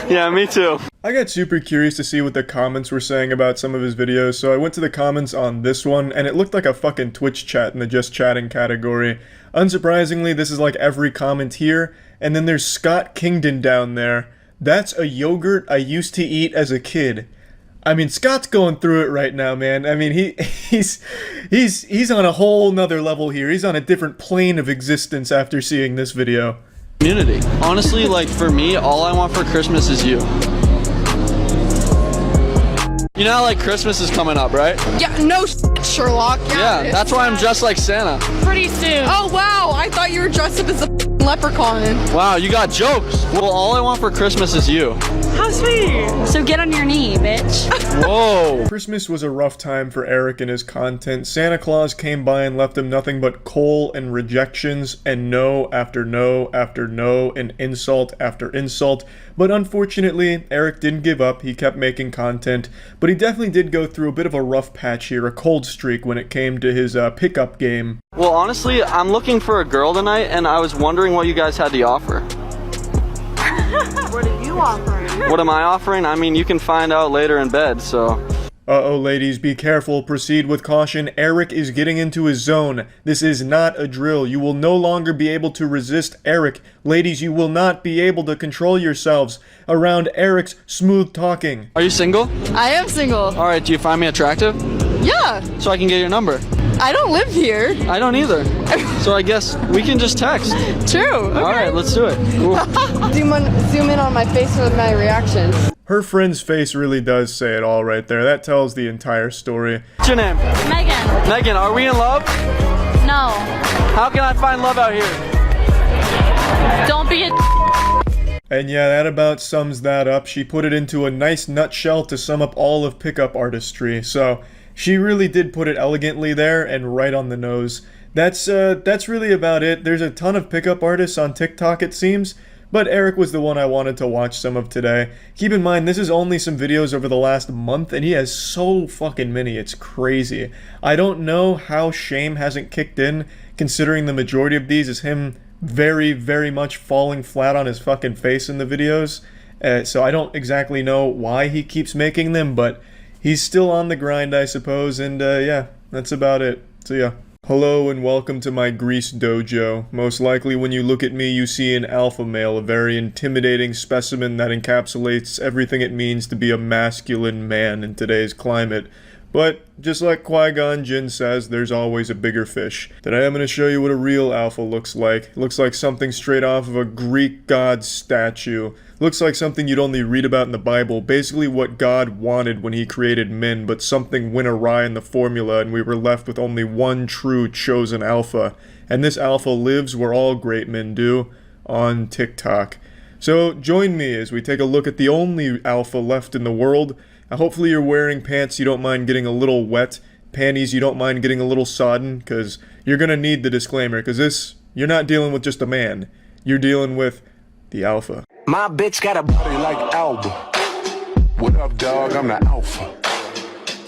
Yeah, me too. I got super curious to see what the comments were saying about some of his videos, so I went to the comments on this one, and it looked like a fucking Twitch chat in the just chatting category. Unsurprisingly, this is like every comment here, and then there's Scott Kingdon down there. That's a yogurt I used to eat as a kid. I mean, Scott's going through it right now, man. I mean, he's on a whole nother level here. He's on a different plane of existence after seeing this video. Community. Honestly, like, for me, all I want for Christmas is you. You know how, like, Christmas is coming up, right? Yeah, no Sherlock. Yeah, that's why I'm dressed like Santa. Pretty soon. Oh, wow. I thought you were dressed up as a leprechaun. Wow, you got jokes. Well, all I want for Christmas is you. How sweet. So get on your knee, bitch. Whoa. Christmas was a rough time for Eric and his content. Santa Claus came by and left him nothing but coal and rejections and no after no after no and insult after insult. But unfortunately, Eric didn't give up. He kept making content. But he definitely did go through a bit of a rough patch here, a cold streak when it came to his pickup game. Well, honestly, I'm looking for a girl tonight, and I was wondering what you guys had to offer. What are you offering? What am I offering? I mean, you can find out later in bed, so... Uh-oh, ladies, be careful. Proceed with caution. Eric is getting into his zone. This is not a drill. You will no longer be able to resist Eric. Ladies, you will not be able to control yourselves around Eric's smooth talking. Are you single? I am single. Alright, do you find me attractive? Yeah. So I can get your number. I don't live here. I don't either. So I guess we can just text. True. Okay. Alright, let's do it. Zoom in on my face for my reactions. Her friend's face really does say it all right there. That tells the entire story. What's your name? Megan. Megan, are we in love? No. How can I find love out here? Don't be a And yeah, that about sums that up. She put it into a nice nutshell to sum up all of pickup artistry. So she really did put it elegantly there and right on the nose. That's really about it. There's a ton of pickup artists on TikTok, it seems. But Eric was the one I wanted to watch some of today. Keep in mind, this is only some videos over the last month, and he has so fucking many, it's crazy. I don't know how shame hasn't kicked in, considering the majority of these is him very, very much falling flat on his fucking face in the videos. So I don't exactly know why he keeps making them, but he's still on the grind, I suppose, and yeah, that's about it. So yeah. Hello and welcome to my Grease dojo. Most likely when you look at me you see an alpha male, a very intimidating specimen that encapsulates everything it means to be a masculine man in today's climate. But, just like Qui-Gon Jinn says, there's always a bigger fish. Today I'm going to show you what a real alpha looks like. It looks like something straight off of a Greek god statue. It looks like something you'd only read about in the Bible. Basically what God wanted when he created men, but something went awry in the formula and we were left with only one true chosen alpha. And this alpha lives where all great men do, on TikTok. So join me as we take a look at the only alpha left in the world. Hopefully you're wearing pants you don't mind getting a little wet, panties you don't mind getting a little sodden, because you're going to need the disclaimer, because you're not dealing with just a man, you're dealing with the alpha. My bitch got a body like Alba. What up, dog? I'm the alpha.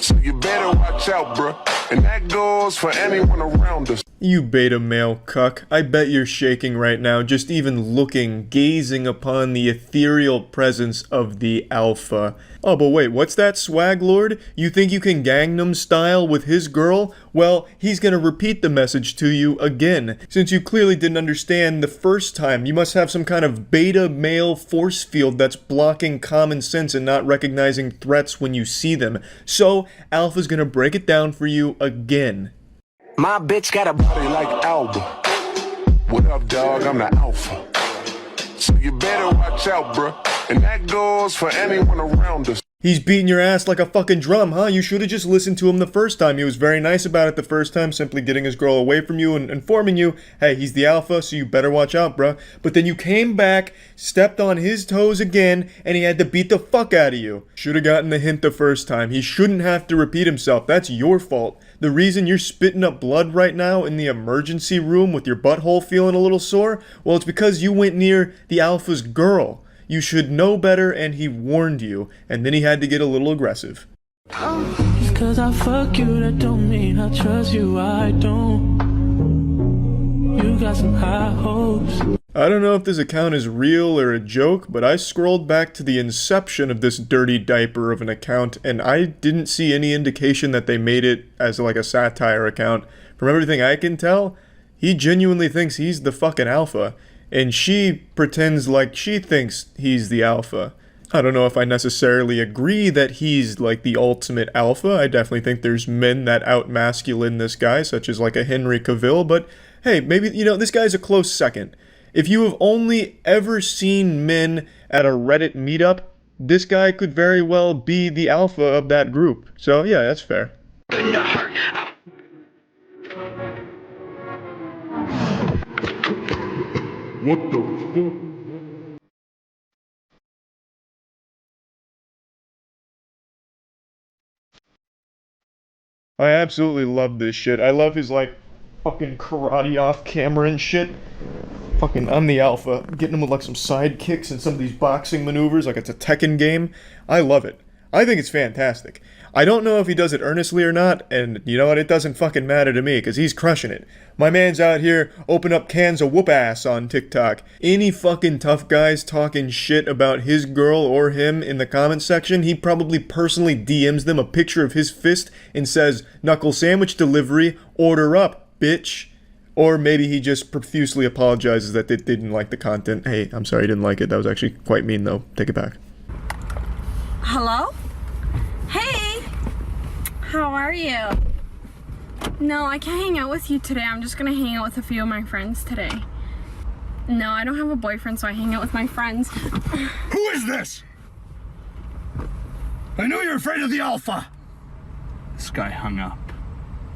So you better watch out, bruh. And that goes for anyone around us. You beta male cuck, I bet you're shaking right now just even looking, gazing upon the ethereal presence of the alpha. Oh, but wait, what's that, swag lord? You think you can Gangnam Style with his girl? Well, he's gonna repeat the message to you again. Since you clearly didn't understand the first time, you must have some kind of beta male force field that's blocking common sense and not recognizing threats when you see them. So, Alpha's gonna break it down for you again. My bitch got a body like Alba. What up, dog? I'm the alpha. So you better watch out, bruh. And that goes for anyone around us. He's beating your ass like a fucking drum, huh? You should have just listened to him the first time. He was very nice about it the first time, simply getting his girl away from you and informing you, hey, he's the alpha, so you better watch out, bruh. But then you came back, stepped on his toes again, and he had to beat the fuck out of you. Should have gotten the hint the first time. He shouldn't have to repeat himself. That's your fault. The reason you're spitting up blood right now in the emergency room with your butthole feeling a little sore, well, it's because you went near the alpha's girl. You should know better, and he warned you, and then he had to get a little aggressive. Just cause I fuck you, that don't mean I trust you, I don't. You got some high hopes. I don't know if this account is real or a joke, but I scrolled back to the inception of this dirty diaper of an account, and I didn't see any indication that they made it as like a satire account. From everything I can tell, he genuinely thinks he's the fucking alpha. And she pretends like she thinks he's the alpha. I don't know if I necessarily agree that he's like the ultimate alpha. I definitely think there's men that outmasculine this guy, such as like a Henry Cavill, but hey, maybe, you know, this guy's a close second. If you have only ever seen men at a Reddit meetup, this guy could very well be the alpha of that group. So yeah, that's fair. What the fuck? I absolutely love this shit. I love his like fucking karate off camera and shit. Fucking, I'm the alpha. Getting him with like some side kicks and some of these boxing maneuvers like it's a Tekken game. I love it. I think it's fantastic. I don't know if he does it earnestly or not, and you know what, it doesn't fucking matter to me, because he's crushing it. My man's out here open up cans of whoop ass on TikTok. Any fucking tough guys talking shit about his girl or him in the comment section, he probably personally DMs them a picture of his fist and says, knuckle sandwich delivery, order up, bitch. Or maybe he just profusely apologizes that they didn't like the content. Hey, I'm sorry I didn't like it. That was actually quite mean though. Take it back. Hello? Hey! How are you? No, I can't hang out with you today. I'm just gonna hang out with a few of my friends today. No, I don't have a boyfriend, so I hang out with my friends. Who is this? I know you're afraid of the alpha. This guy hung up.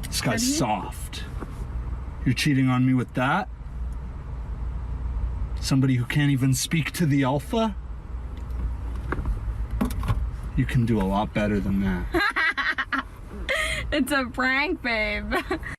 This guy's soft. You're cheating on me with that? Somebody who can't even speak to the alpha? You can do a lot better than that. It's a prank, babe.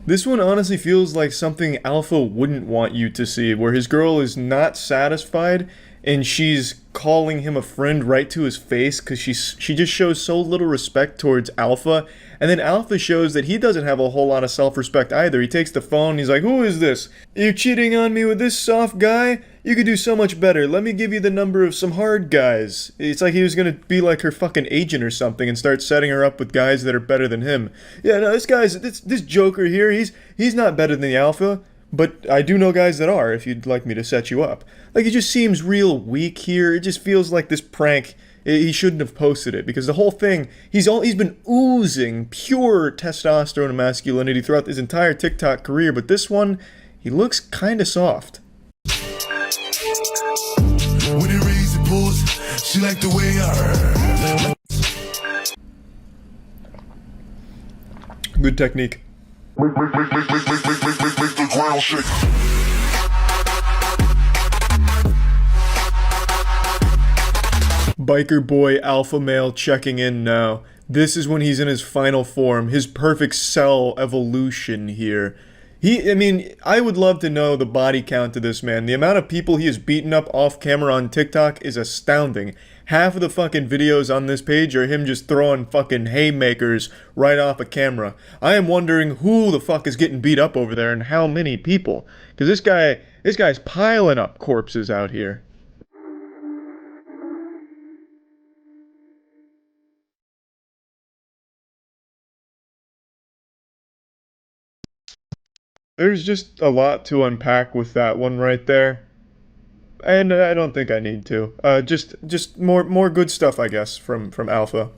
This one honestly feels like something Alpha wouldn't want you to see, where his girl is not satisfied and she's calling him a friend right to his face because she just shows so little respect towards Alpha. And then Alpha shows that he doesn't have a whole lot of self-respect either. He takes the phone and he's like, who is this? You're cheating on me with this soft guy? You could do so much better. Let me give you the number of some hard guys. It's like he was gonna be like her fucking agent or something and start setting her up with guys that are better than him. Yeah, no, this Joker here, he's not better than the Alpha. But I do know guys that are, if you'd like me to set you up. Like, he just seems real weak here. It just feels like this prank, he shouldn't have posted it. Because the whole thing, he's been oozing pure testosterone and masculinity throughout his entire TikTok career. But this one, he looks kinda soft. When it rains and pours, she like the way I Good technique. make the ground shake. Biker boy alpha male checking in now. This is when he's in his final form, his perfect cell evolution here. I mean, I would love to know the body count of this man. The amount of people he has beaten up off camera on TikTok is astounding. Half of the fucking videos on this page are him just throwing fucking haymakers right off a camera. I am wondering who the fuck is getting beat up over there and how many people. Because this guy's piling up corpses out here. There's just a lot to unpack with that one right there. And I don't think I need to. Just more good stuff, I guess, from Alpha.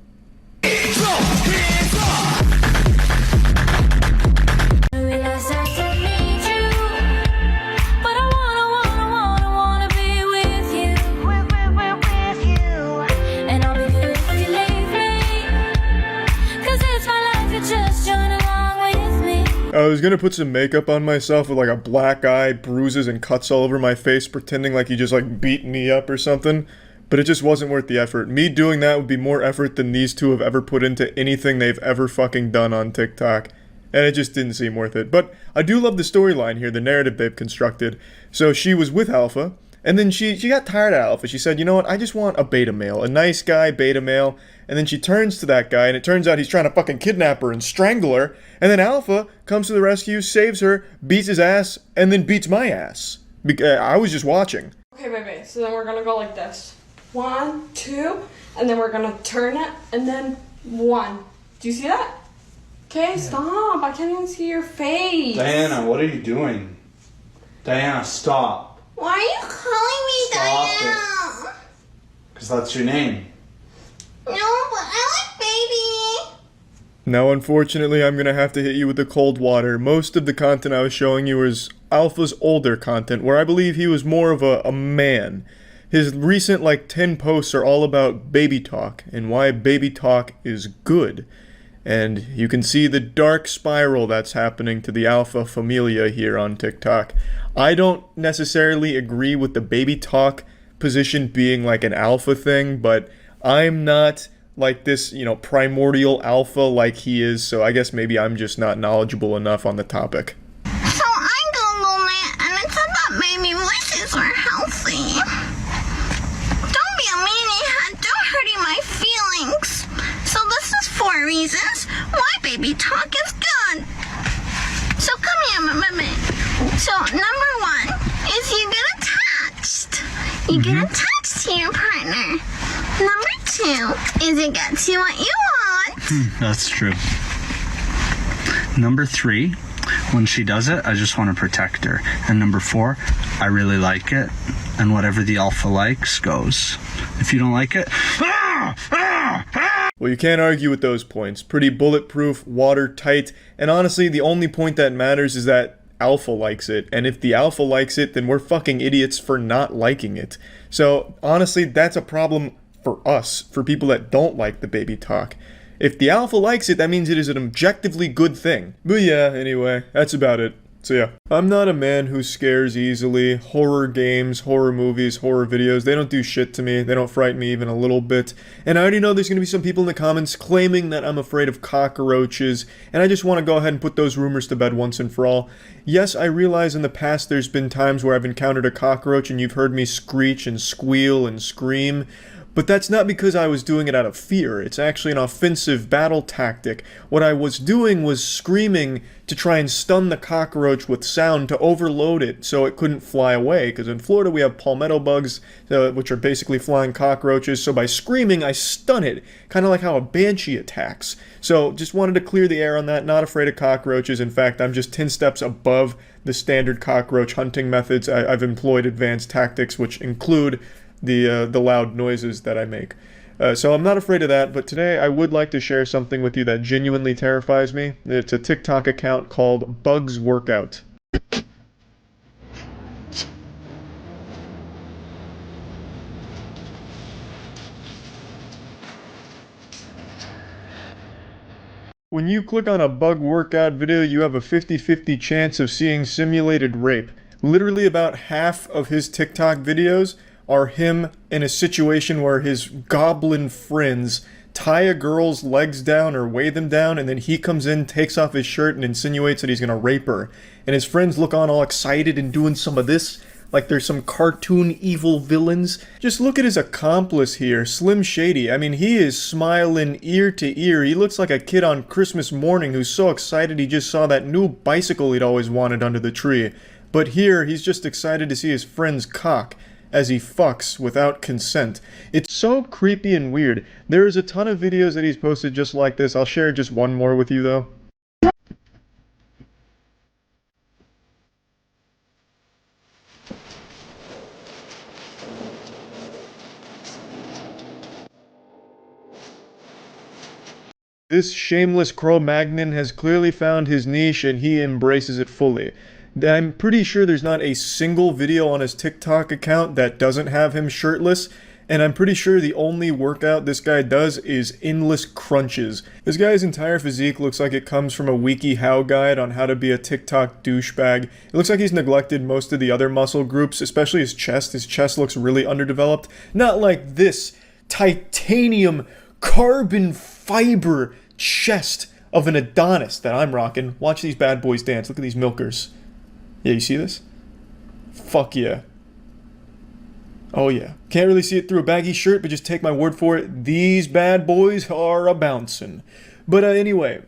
I was gonna put some makeup on myself with like a black eye, bruises and cuts all over my face, pretending like you just like beat me up or something, but it just wasn't worth the effort. Me doing that would be more effort than these two have ever put into anything they've ever fucking done on TikTok, and it just didn't seem worth it. But I do love the storyline here, the narrative they've constructed. So she was with Alpha, and then she got tired of Alpha. She said, you know what, I just want a beta male, a nice guy beta male. And then she turns to that guy, and it turns out he's trying to fucking kidnap her and strangle her. And then Alpha comes to the rescue, saves her, beats his ass, and then beats my ass. I was just watching. Okay, baby, so then we're gonna go like this. 1, 2, and then we're gonna turn it, and then 1. Do you see that? Okay, stop. I can't even see your face. Diana, what are you doing? Diana, stop. Why are you calling me Diana? Because that's your name. No, but I like baby. Now, unfortunately, I'm gonna have to hit you with the cold water. Most of the content I was showing you was Alpha's older content, where I believe he was more of a man. His recent, like, 10 posts are all about baby talk, and why baby talk is good. And you can see the dark spiral that's happening to the Alpha familia here on TikTok. I don't necessarily agree with the baby talk position being like an alpha thing, but I'm not like this, you know, primordial alpha like he is, so I guess maybe I'm just not knowledgeable enough on the topic. So I googled it, and it said that baby voices were healthy. Don't be a meanie, don't hurting my feelings. So this is 4 reasons why baby talk is good. So come here, baby. So number 1 is you get attached. You get attached to your partner. Number 2 is it gets you what you want. That's true. Number 3, when she does it, I just want to protect her. And number 4, I really like it. And whatever the alpha likes goes. If you don't like it, well, you can't argue with those points. Pretty bulletproof, watertight, and honestly, the only point that matters is that Alpha likes it, and if the Alpha likes it, then we're fucking idiots for not liking it. So, honestly, that's a problem for us, for people that don't like the baby talk. If the Alpha likes it, that means it is an objectively good thing. But yeah, anyway, that's about it. So yeah, I'm not a man who scares easily. Horror games, horror movies, horror videos, they don't do shit to me. They don't frighten me even a little bit. And I already know there's gonna be some people in the comments claiming that I'm afraid of cockroaches, and I just want to go ahead and put those rumors to bed once and for all. Yes, I realize in the past there's been times where I've encountered a cockroach and you've heard me screech and squeal and scream, but that's not because I was doing it out of fear. It's actually an offensive battle tactic. What I was doing was screaming to try and stun the cockroach with sound to overload it so it couldn't fly away. Because in Florida we have palmetto bugs, which are basically flying cockroaches. So by screaming, I stun it. Kind of like how a banshee attacks. So just wanted to clear the air on that. Not afraid of cockroaches. In fact, I'm just 10 steps above the standard cockroach hunting methods. I've employed advanced tactics, which include the loud noises that I make. So I'm not afraid of that, but today I would like to share something with you that genuinely terrifies me. It's a TikTok account called Bugs Workout. When you click on a bug workout video, you have a 50-50 chance of seeing simulated rape. Literally about half of his TikTok videos are him in a situation where his goblin friends tie a girl's legs down or weigh them down, and then he comes in, takes off his shirt, and insinuates that he's gonna rape her. And his friends look on all excited and doing some of this, like there's some cartoon evil villains. Just look at his accomplice here, Slim Shady. I mean, he is smiling ear to ear. He looks like a kid on Christmas morning who's so excited he just saw that new bicycle he'd always wanted under the tree. But here, he's just excited to see his friend's cock as he fucks without consent. It's so creepy and weird. There's a ton of videos that he's posted just like this. I'll share just one more with you though. This shameless Cro-Magnon has clearly found his niche and he embraces it fully. I'm pretty sure there's not a single video on his TikTok account that doesn't have him shirtless, and I'm pretty sure the only workout this guy does is endless crunches. This guy's entire physique looks like it comes from a WikiHow guide on how to be a TikTok douchebag. It looks like he's neglected most of the other muscle groups, especially his chest. His chest looks really underdeveloped. Not like this titanium carbon fiber chest of an Adonis that I'm rocking. Watch these bad boys dance. Look at these milkers. Yeah, you see this? Fuck yeah. Oh yeah. Can't really see it through a baggy shirt, but just take my word for it. These bad boys are a-bouncing. But anyway,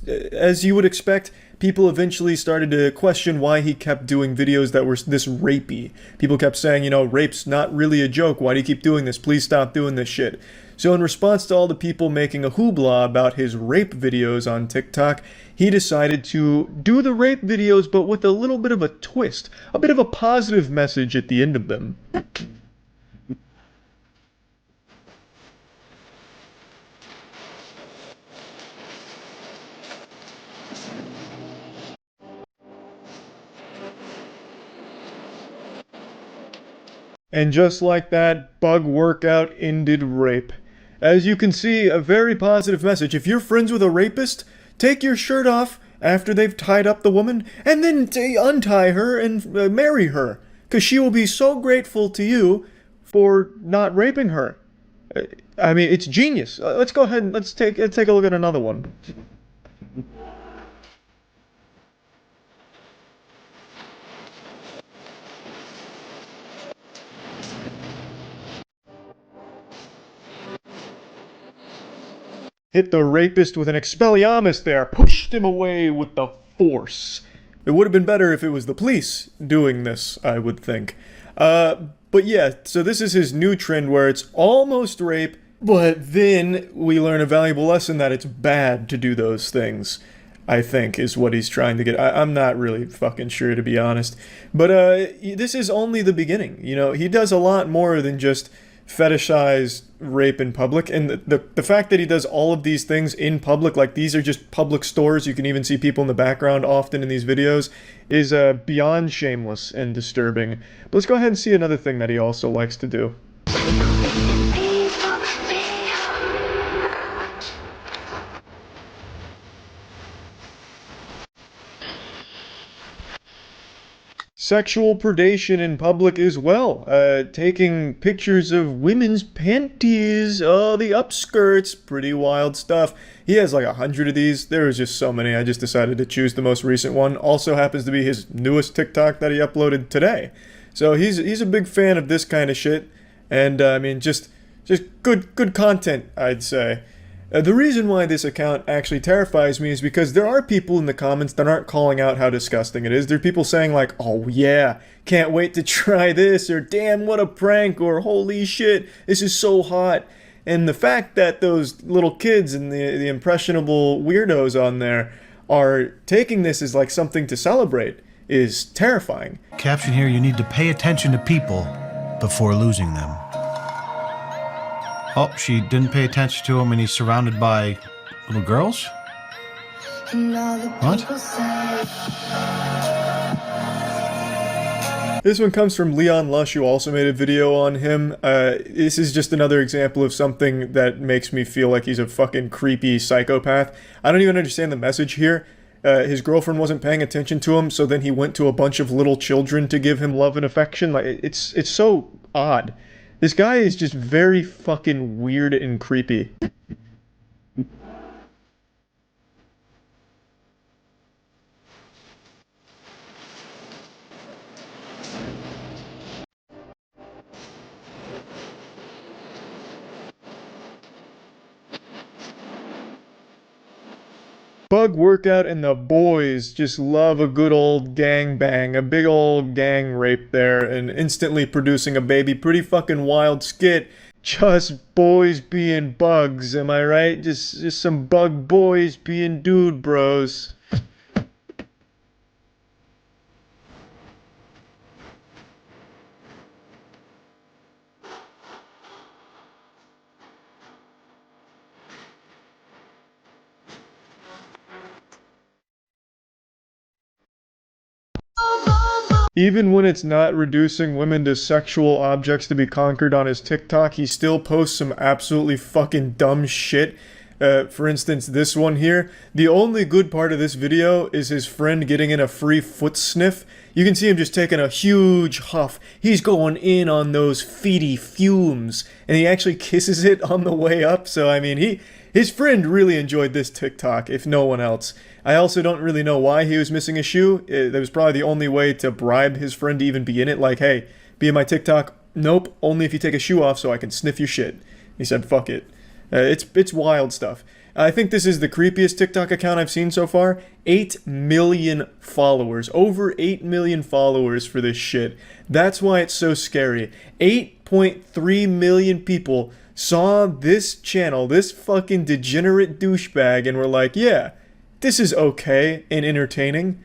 as you would expect, people eventually started to question why he kept doing videos that were this rapey. People kept saying, you know, rape's not really a joke. Why do you keep doing this? Please stop doing this shit. So in response to all the people making a hoopla about his rape videos on TikTok, he decided to do the rape videos but with a little bit of a twist, a bit of a positive message at the end of them. And just like that, bug workout ended rape. As you can see, a very positive message. If you're friends with a rapist, take your shirt off after they've tied up the woman, and then untie her and marry her. Because she will be so grateful to you for not raping her. I mean, it's genius. Let's go ahead and let's take a look at another one. Hit the rapist with an Expelliarmus there, pushed him away with the force. It would have been better if it was the police doing this, I would think. But yeah, so this is his new trend where it's almost rape, but then we learn a valuable lesson that it's bad to do those things, I think, is what he's trying to get. I'm not really fucking sure, to be honest. But this is only the beginning, you know? He does a lot more than just fetishize rape in public, and the fact that he does all of these things in public, like these are just public stores, you can even see people in the background often in these videos, is beyond shameless and disturbing. But let's go ahead and see another thing that he also likes to do. Sexual predation in public as well. Taking pictures of women's panties, oh, the upskirts, pretty wild stuff. He has like 100 of these. There is just so many. I just decided to choose the most recent one. Also happens to be his newest TikTok that he uploaded today. So he's a big fan of this kind of shit. And I mean, just good content, I'd say. The reason why this account actually terrifies me is because there are people in the comments that aren't calling out how disgusting it is. There are people saying like, oh yeah, can't wait to try this, or damn, what a prank, or holy shit, this is so hot. And the fact that those little kids and the impressionable weirdos on there are taking this as like something to celebrate is terrifying. Caption here, you need to pay attention to people before losing them. Oh, she didn't pay attention to him and he's surrounded by little girls? What? This one comes from Leon Lush, who also made a video on him. This is just another example of something that makes me feel like he's a fucking creepy psychopath. I don't even understand the message here. His girlfriend wasn't paying attention to him, so then he went to a bunch of little children to give him love and affection. Like, it's so odd. This guy is just very fucking weird and creepy. bug workout and the boys just love a good old gang bang, a big old gang rape there, and instantly producing a baby. Pretty fucking wild skit. Just boys being bugs, am I right? Just some bug boys being dude bros. Even when it's not reducing women to sexual objects to be conquered on his TikTok, he still posts some absolutely fucking dumb shit. For instance, this one here. The only good part of this video is his friend getting in a free foot sniff. You can see him just taking a huge huff. He's going in on those feety fumes. And he actually kisses it on the way up. So, I mean, his friend really enjoyed this TikTok, if no one else. I also don't really know why he was missing a shoe. That was probably the only way to bribe his friend to even be in it. Like, hey, be in my TikTok. Nope, only if you take a shoe off so I can sniff your shit. He said, fuck it. It's wild stuff. I think this is the creepiest TikTok account I've seen so far. 8 million followers. Over 8 million followers for this shit. That's why it's so scary. 8.3 million people saw this channel, this fucking degenerate douchebag, and were like, yeah, this is okay and entertaining.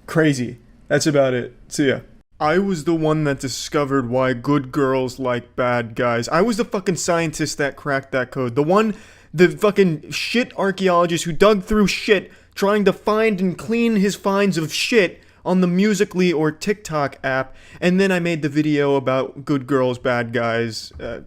Crazy. That's about it. See ya. I was the one that discovered why good girls like bad guys. I was the fucking scientist that cracked that code. The fucking shit archaeologist who dug through shit trying to find and clean his finds of shit on the Musical.ly or TikTok app. And then I made the video about good girls, bad guys. And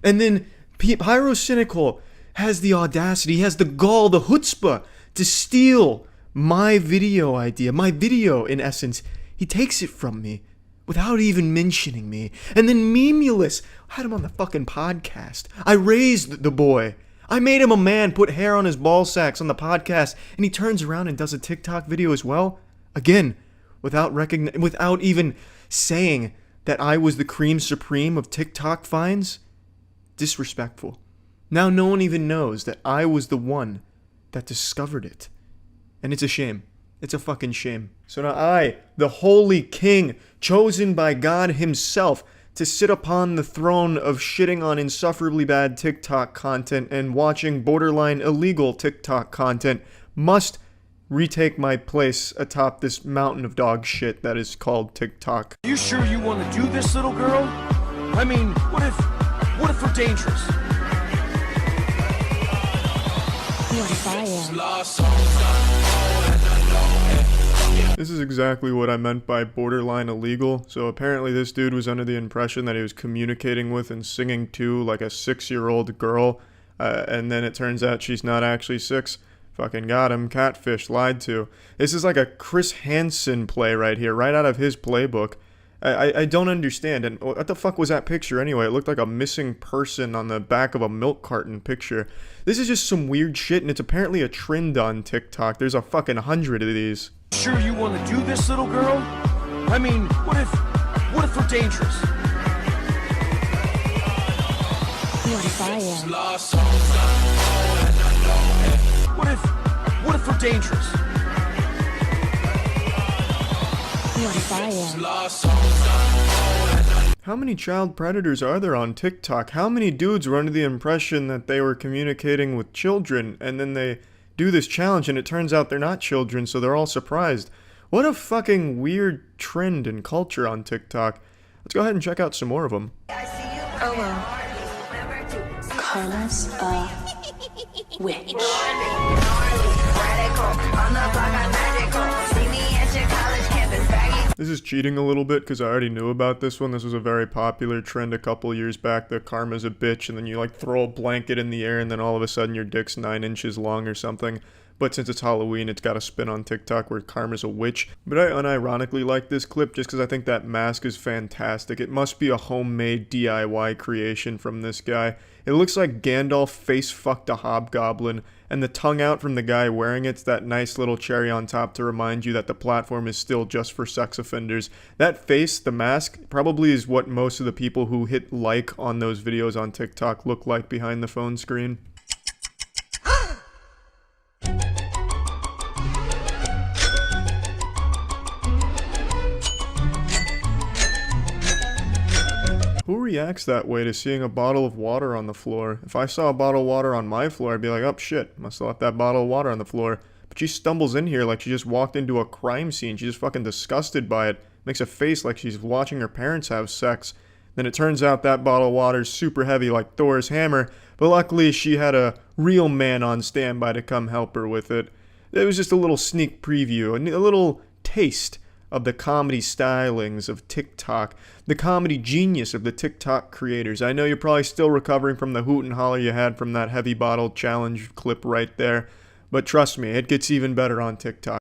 then Pyrocynical has the audacity, he has the gall, the chutzpah to steal my video idea, my video in essence. He takes it from me without even mentioning me. And then Memulous had him on the fucking podcast. I raised the boy. I made him a man, put hair on his ball sacks on the podcast, and he turns around and does a TikTok video as well. Again, without even saying that I was the cream supreme of TikTok finds. Disrespectful. Now no one even knows that I was the one that discovered it. And it's a shame. It's a fucking shame. So now I, the holy king, chosen by God himself to sit upon the throne of shitting on insufferably bad TikTok content and watching borderline illegal TikTok content, must retake my place atop this mountain of dog shit that is called TikTok. You sure you want to do this, little girl? I mean, what if we're dangerous? This is exactly what I meant by borderline illegal. So apparently this dude was under the impression that he was communicating with and singing to like a 6-year-old girl. And then it turns out she's not actually 6. Fucking got him. Catfish. Lied to. This is like a Chris Hansen play right here. Right out of his playbook. I don't understand. And what the fuck was that picture anyway? It looked like a missing person on the back of a milk carton picture. This is just some weird shit, and it's apparently a trend on TikTok. There's a fucking 100 of these. Sure you want to do this, little girl? I mean, what if we're dangerous? What if we're dangerous? How many child predators are there on TikTok? How many dudes were under the impression that they were communicating with children, and then they do this challenge and it turns out they're not children, so they're all surprised? What a fucking weird trend and culture on TikTok. Let's go ahead and check out some more of them. Oh well. Karma's a witch. This is cheating a little bit because I already knew about this one. This was a very popular trend a couple years back. The karma's a bitch, and then you like throw a blanket in the air and then all of a sudden your dick's 9 inches long or something. But since it's Halloween, it's got a spin on TikTok where karma's a witch. But I unironically like this clip just because I think that mask is fantastic. It must be a homemade DIY creation from this guy. It looks like Gandalf face-fucked a hobgoblin, and the tongue out from the guy wearing it's that nice little cherry on top to remind you that the platform is still just for sex offenders. That face, the mask, probably is what most of the people who hit like on those videos on TikTok look like behind the phone screen. reacts that way to seeing a bottle of water on the floor. If I saw a bottle of water on my floor, I'd be like, oh shit, must have left that bottle of water on the floor. But she stumbles in here like she just walked into a crime scene. She's just fucking disgusted by it. Makes a face like she's watching her parents have sex. Then it turns out that bottle of water's super heavy like Thor's hammer, but luckily she had a real man on standby to come help her with it. It was just a little sneak preview, a little taste of the comedy stylings of TikTok, the comedy genius of the TikTok creators. I know you're probably still recovering from the hoot and holler you had from that heavy bottle challenge clip right there, but trust me, it gets even better on TikTok.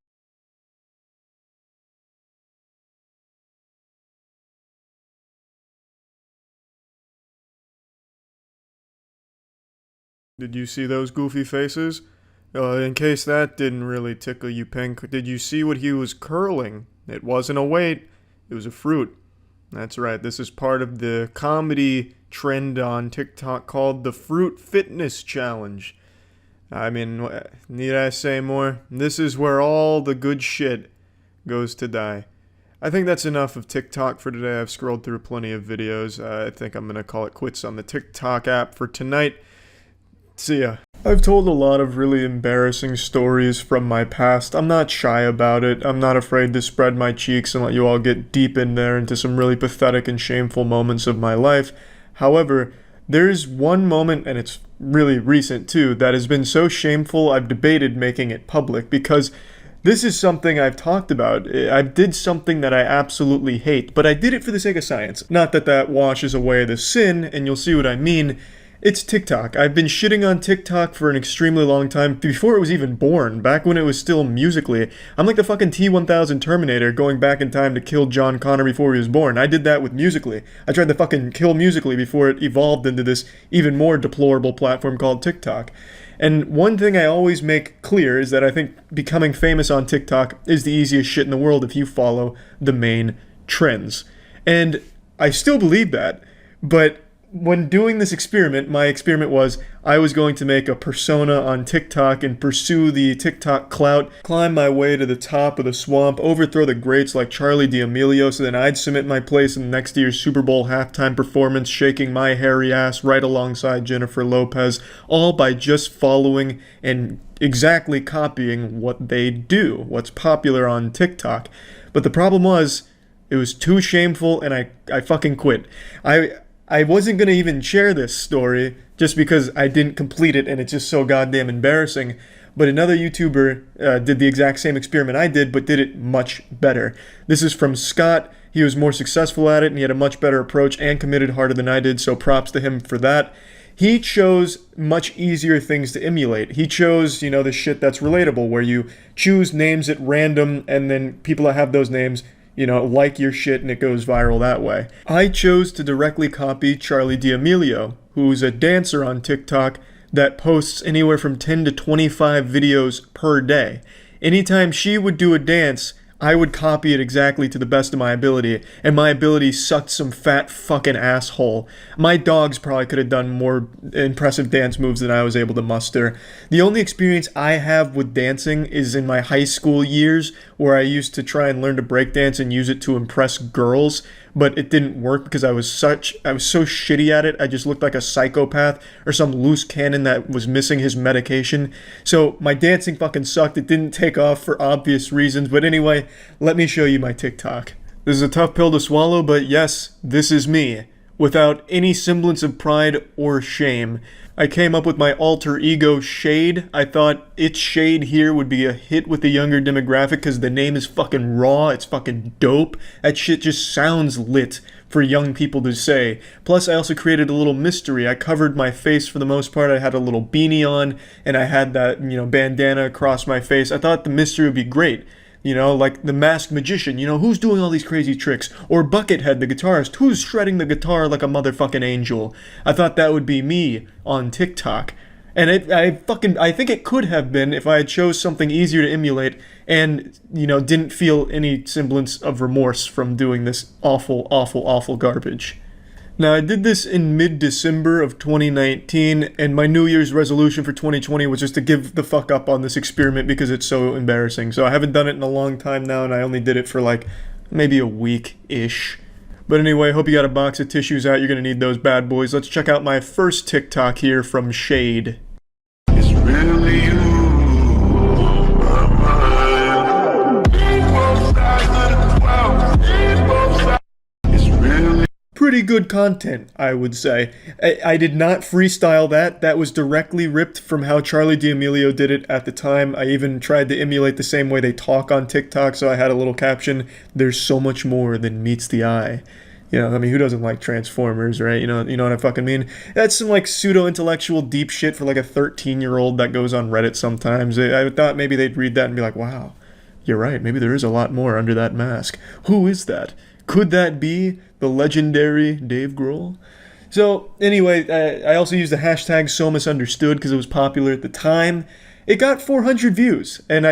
Did you see those goofy faces? In case that didn't really tickle you pink, did you see what he was curling? It wasn't a weight, it was a fruit. That's right, this is part of the comedy trend on TikTok called the Fruit Fitness Challenge. I mean, need I say more? This is where all the good shit goes to die. I think that's enough of TikTok for today. I've scrolled through plenty of videos. I think I'm gonna call it quits on the TikTok app for tonight. See ya. I've told a lot of really embarrassing stories from my past. I'm not shy about it. I'm not afraid to spread my cheeks and let you all get deep in there into some really pathetic and shameful moments of my life. However, there's one moment, and it's really recent too, that has been so shameful I've debated making it public because this is something I've talked about. I did something that I absolutely hate, but I did it for the sake of science. Not that that washes away the sin, and you'll see what I mean. It's TikTok. I've been shitting on TikTok for an extremely long time, before it was even born, back when it was still Musical.ly. I'm like the fucking T-1000 Terminator going back in time to kill John Connor before he was born. I did that with Musical.ly. I tried to fucking kill Musical.ly before it evolved into this even more deplorable platform called TikTok. And one thing I always make clear is that I think becoming famous on TikTok is the easiest shit in the world if you follow the main trends. And I still believe that, but when doing this experiment, my experiment was I was going to make a persona on TikTok and pursue the TikTok clout, climb my way to the top of the swamp, overthrow the greats like Charli D'Amelio, so then I'd cement my place in the next year's Super Bowl halftime performance, shaking my hairy ass right alongside Jennifer Lopez, all by just following and exactly copying what they do, what's popular on TikTok. But the problem was, it was too shameful and I fucking quit. I wasn't going to even share this story just because I didn't complete it and it's just so goddamn embarrassing. But another YouTuber did the exact same experiment I did, but did it much better. This is from Scott. He was more successful at it and he had a much better approach and committed harder than I did, so props to him for that. He chose much easier things to emulate. He chose, the shit that's relatable, where you choose names at random and then people that have those names like your shit and it goes viral that way. I chose to directly copy Charli D'Amelio, who's a dancer on TikTok that posts anywhere from 10 to 25 videos per day. Anytime she would do a dance, I would copy it exactly to the best of my ability, and my ability sucked some fat fucking asshole. My dogs probably could have done more impressive dance moves than I was able to muster. The only experience I have with dancing is in my high school years, where I used to try and learn to break dance and use it to impress girls, but it didn't work because I was so shitty at it. I just looked like a psychopath or some loose cannon that was missing his medication. So my dancing fucking sucked. It didn't take off for obvious reasons, but anyway, let me show you my TikTok. This is a tough pill to swallow, but yes, this is me, without any semblance of pride or shame. I came up with my alter ego Shade. I thought It's Shade here would be a hit with the younger demographic because the name is fucking raw, it's fucking dope. That shit just sounds lit for young people to say. Plus, I also created a little mystery. I covered my face for the most part. I had a little beanie on, and I had that, bandana across my face. I thought the mystery would be great. Like the masked magician, who's doing all these crazy tricks? Or Buckethead, the guitarist, who's shredding the guitar like a motherfucking angel? I thought that would be me on TikTok. And I think it could have been if I had chose something easier to emulate and, didn't feel any semblance of remorse from doing this awful, awful, awful garbage. Now, I did this in mid-December of 2019, and my New Year's resolution for 2020 was just to give the fuck up on this experiment because it's so embarrassing. So I haven't done it in a long time now, and I only did it for maybe a week-ish. But anyway, hope you got a box of tissues out. You're gonna need those bad boys. Let's check out my first TikTok here from Shade. It's really you. Pretty good content, I would say. I did not freestyle that. That was directly ripped from how Charlie D'Amelio did it at the time. I even tried to emulate the same way they talk on TikTok, so I had a little caption, "There's so much more than meets the eye." You know, I mean, who doesn't like Transformers, right? You know what I fucking mean? That's some, like, pseudo-intellectual deep shit for, like, a 13-year-old that goes on Reddit sometimes. I thought maybe they'd read that and be like, wow, you're right, maybe there is a lot more under that mask. Who is that? Could that be the legendary Dave Grohl? So, anyway, I also used the hashtag So Misunderstood because it was popular at the time. It got 400 views, and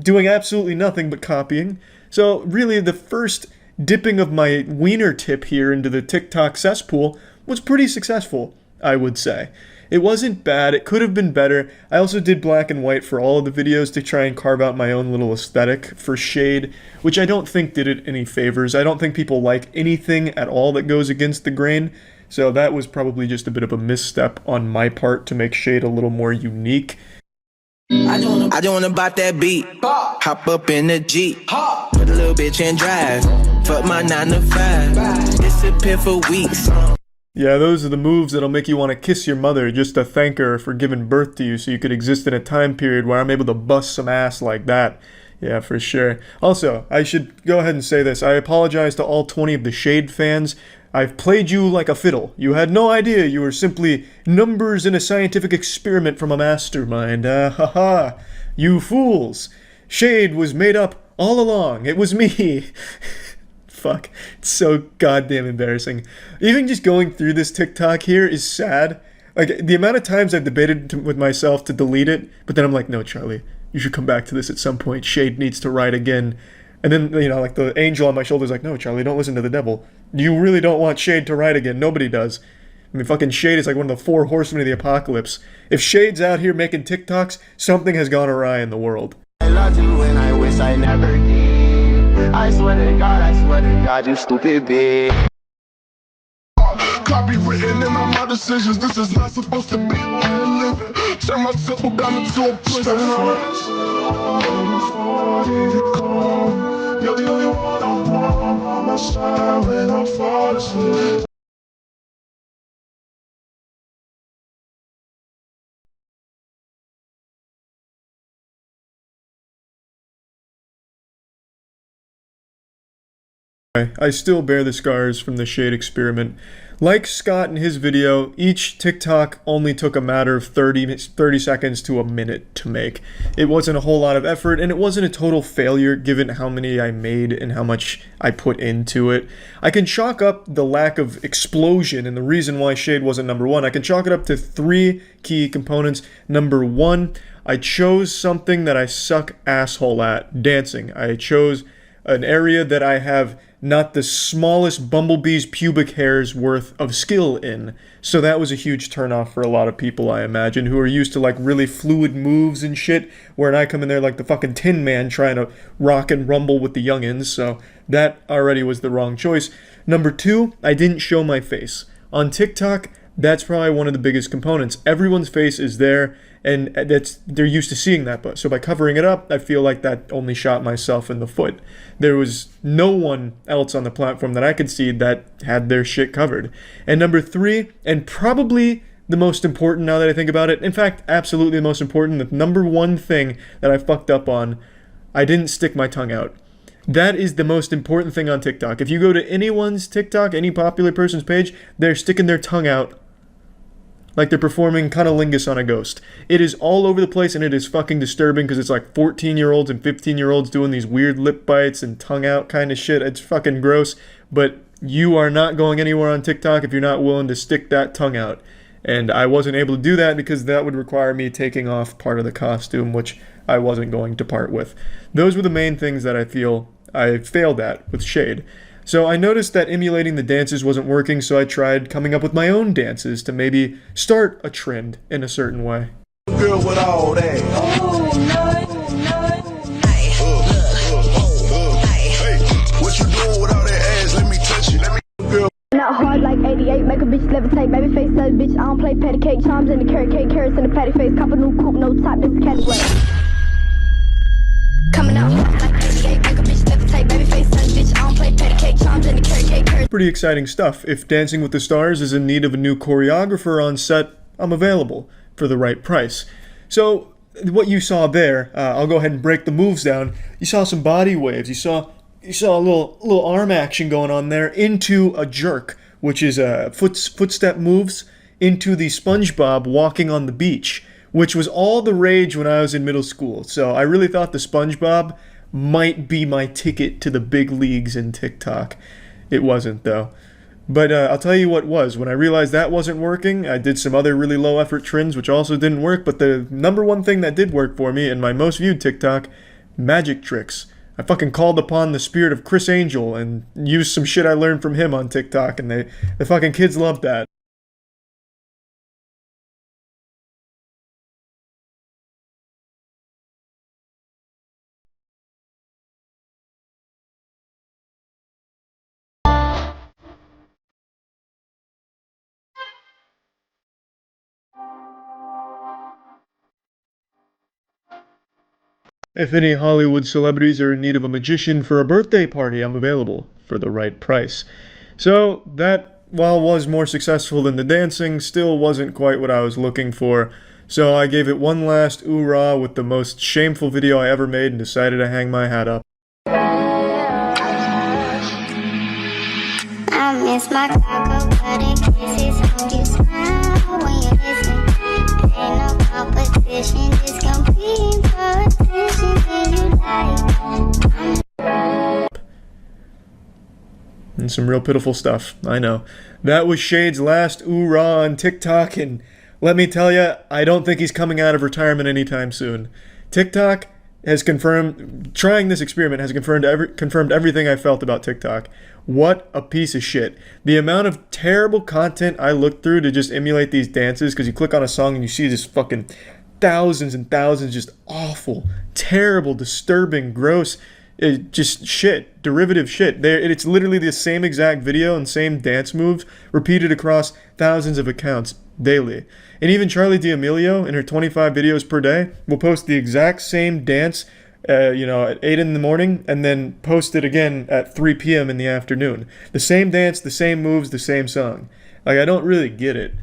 doing absolutely nothing but copying. So, really, the first dipping of my wiener tip here into the TikTok cesspool was pretty successful, I would say. It wasn't bad, it could have been better. I also did black and white for all of the videos to try and carve out my own little aesthetic for Shade, which I don't think did it any favors. I don't think people like anything at all that goes against the grain, so that was probably just a bit of a misstep on my part to make Shade a little more unique. I don't wanna bop that beat, hop up in the Jeep, put a little bitch and drive, fuck my 9 to 5, disappear for weeks. Yeah, those are the moves that'll make you want to kiss your mother just to thank her for giving birth to you so you could exist in a time period where I'm able to bust some ass like that. Yeah, for sure. Also, I should go ahead and say this. I apologize to all 20 of the Shade fans. I've played you like a fiddle. You had no idea you were simply numbers in a scientific experiment from a mastermind. Haha. You fools. Shade was made up all along. It was me. Fuck. It's so goddamn embarrassing. Even just going through this TikTok here is sad. Like, the amount of times I've debated with myself to delete it, but then I'm like, no, Charlie, you should come back to this at some point. Shade needs to write again. And then, like, the angel on my shoulder is like, no, Charlie, don't listen to the devil. You really don't want Shade to write again. Nobody does. I mean, fucking Shade is like one of the 4 horsemen of the apocalypse. If Shade's out here making TikToks, something has gone awry in the world. I love you and I wish I never did. I swear to God, you stupid bitch. Copywritten in all my decisions. This is not supposed to be where I live. Turn my simple down into a prison. You're the only one I want on my side when I fall asleep. I still bear the scars from the Shade experiment. Like Scott in his video, each TikTok only took a matter of 30 seconds to a minute to make. It wasn't a whole lot of effort, and it wasn't a total failure given how many I made and how much I put into it. I can chalk up the lack of explosion and the reason why Shade wasn't number 1. I can chalk it up to 3 key components. Number 1, I chose something that I suck asshole at, dancing. I chose an area that I have not the smallest bumblebee's pubic hair's worth of skill in. So that was a huge turnoff for a lot of people, I imagine, who are used to, like, really fluid moves and shit, where I come in there like the fucking Tin Man trying to rock and rumble with the youngins, so that already was the wrong choice. Number 2, I didn't show my face. On TikTok, that's probably one of the biggest components. Everyone's face is there, and they're used to seeing that. So by covering it up, I feel like that only shot myself in the foot. There was no one else on the platform that I could see that had their shit covered. And number 3, and probably the most important now that I think about it, in fact, absolutely the most important, the number 1 thing that I fucked up on, I didn't stick my tongue out. That is the most important thing on TikTok. If you go to anyone's TikTok, any popular person's page, they're sticking their tongue out like they're performing cunnilingus on a ghost. It is all over the place, and it is fucking disturbing because it's like 14-year-olds and 15-year-olds doing these weird lip bites and tongue out kind of shit. It's fucking gross, but you are not going anywhere on TikTok if you're not willing to stick that tongue out. And I wasn't able to do that because that would require me taking off part of the costume, which I wasn't going to part with. Those were the main things that I feel I failed at with Shade. So I noticed that emulating the dances wasn't working, so I tried coming up with my own dances to maybe start a trend in a certain way. Girl with all that. Hey, what you doing with all that ass? Let me touch it. levitate, baby face says, bitch, I don't play patty cake, charms in the carrot cake, carrots in the patty face, cop a new coupe, no top, this is Cadillac. Coming out like 88, make a bitch levitate, baby face says, bitch, I don't play patty cake, charms in the carrot cake, carrots. Pretty exciting stuff. If Dancing with the Stars is in need of a new choreographer on set, I'm available for the right price. So what you saw there, I'll go ahead and break the moves down. You saw some body waves. You saw a little arm action going on there into a jerk, which is footstep moves into the SpongeBob walking on the beach, which was all the rage when I was in middle school. So I really thought the SpongeBob might be my ticket to the big leagues in TikTok. It wasn't, though. But I'll tell you what was. When I realized that wasn't working, I did some other really low effort trends which also didn't work, but the number one thing that did work for me in my most viewed TikTok, magic tricks. I fucking called upon the spirit of Chris Angel and used some shit I learned from him on TikTok, and the fucking kids loved that. If any Hollywood celebrities are in need of a magician for a birthday party, I'm available for the right price. So that, while was more successful than the dancing, still wasn't quite what I was looking for. So I gave it one last ooh-rah with the most shameful video I ever made and decided to hang my hat up. I miss my cocoa butter kisses. Hope you smile when you listen. Ain't no competition, just competing for attention. Do you like? And some real pitiful stuff, I know. That was Shade's last ooh-rah on TikTok, and let me tell you, I don't think he's coming out of retirement anytime soon. TikTok has confirmed, trying this experiment has confirmed everything I felt about TikTok. What a piece of shit. The amount of terrible content I looked through to just emulate these dances, because you click on a song and you see just fucking thousands and thousands, just awful, terrible, disturbing, gross, just shit, derivative shit. It's literally the same exact video and same dance moves repeated across thousands of accounts daily. And even Charli D'Amelio, in her 25 videos per day, will post the exact same dance, at 8 in the morning, and then post it again at 3 p.m. in the afternoon. The same dance, the same moves, the same song. Like, I don't really get it.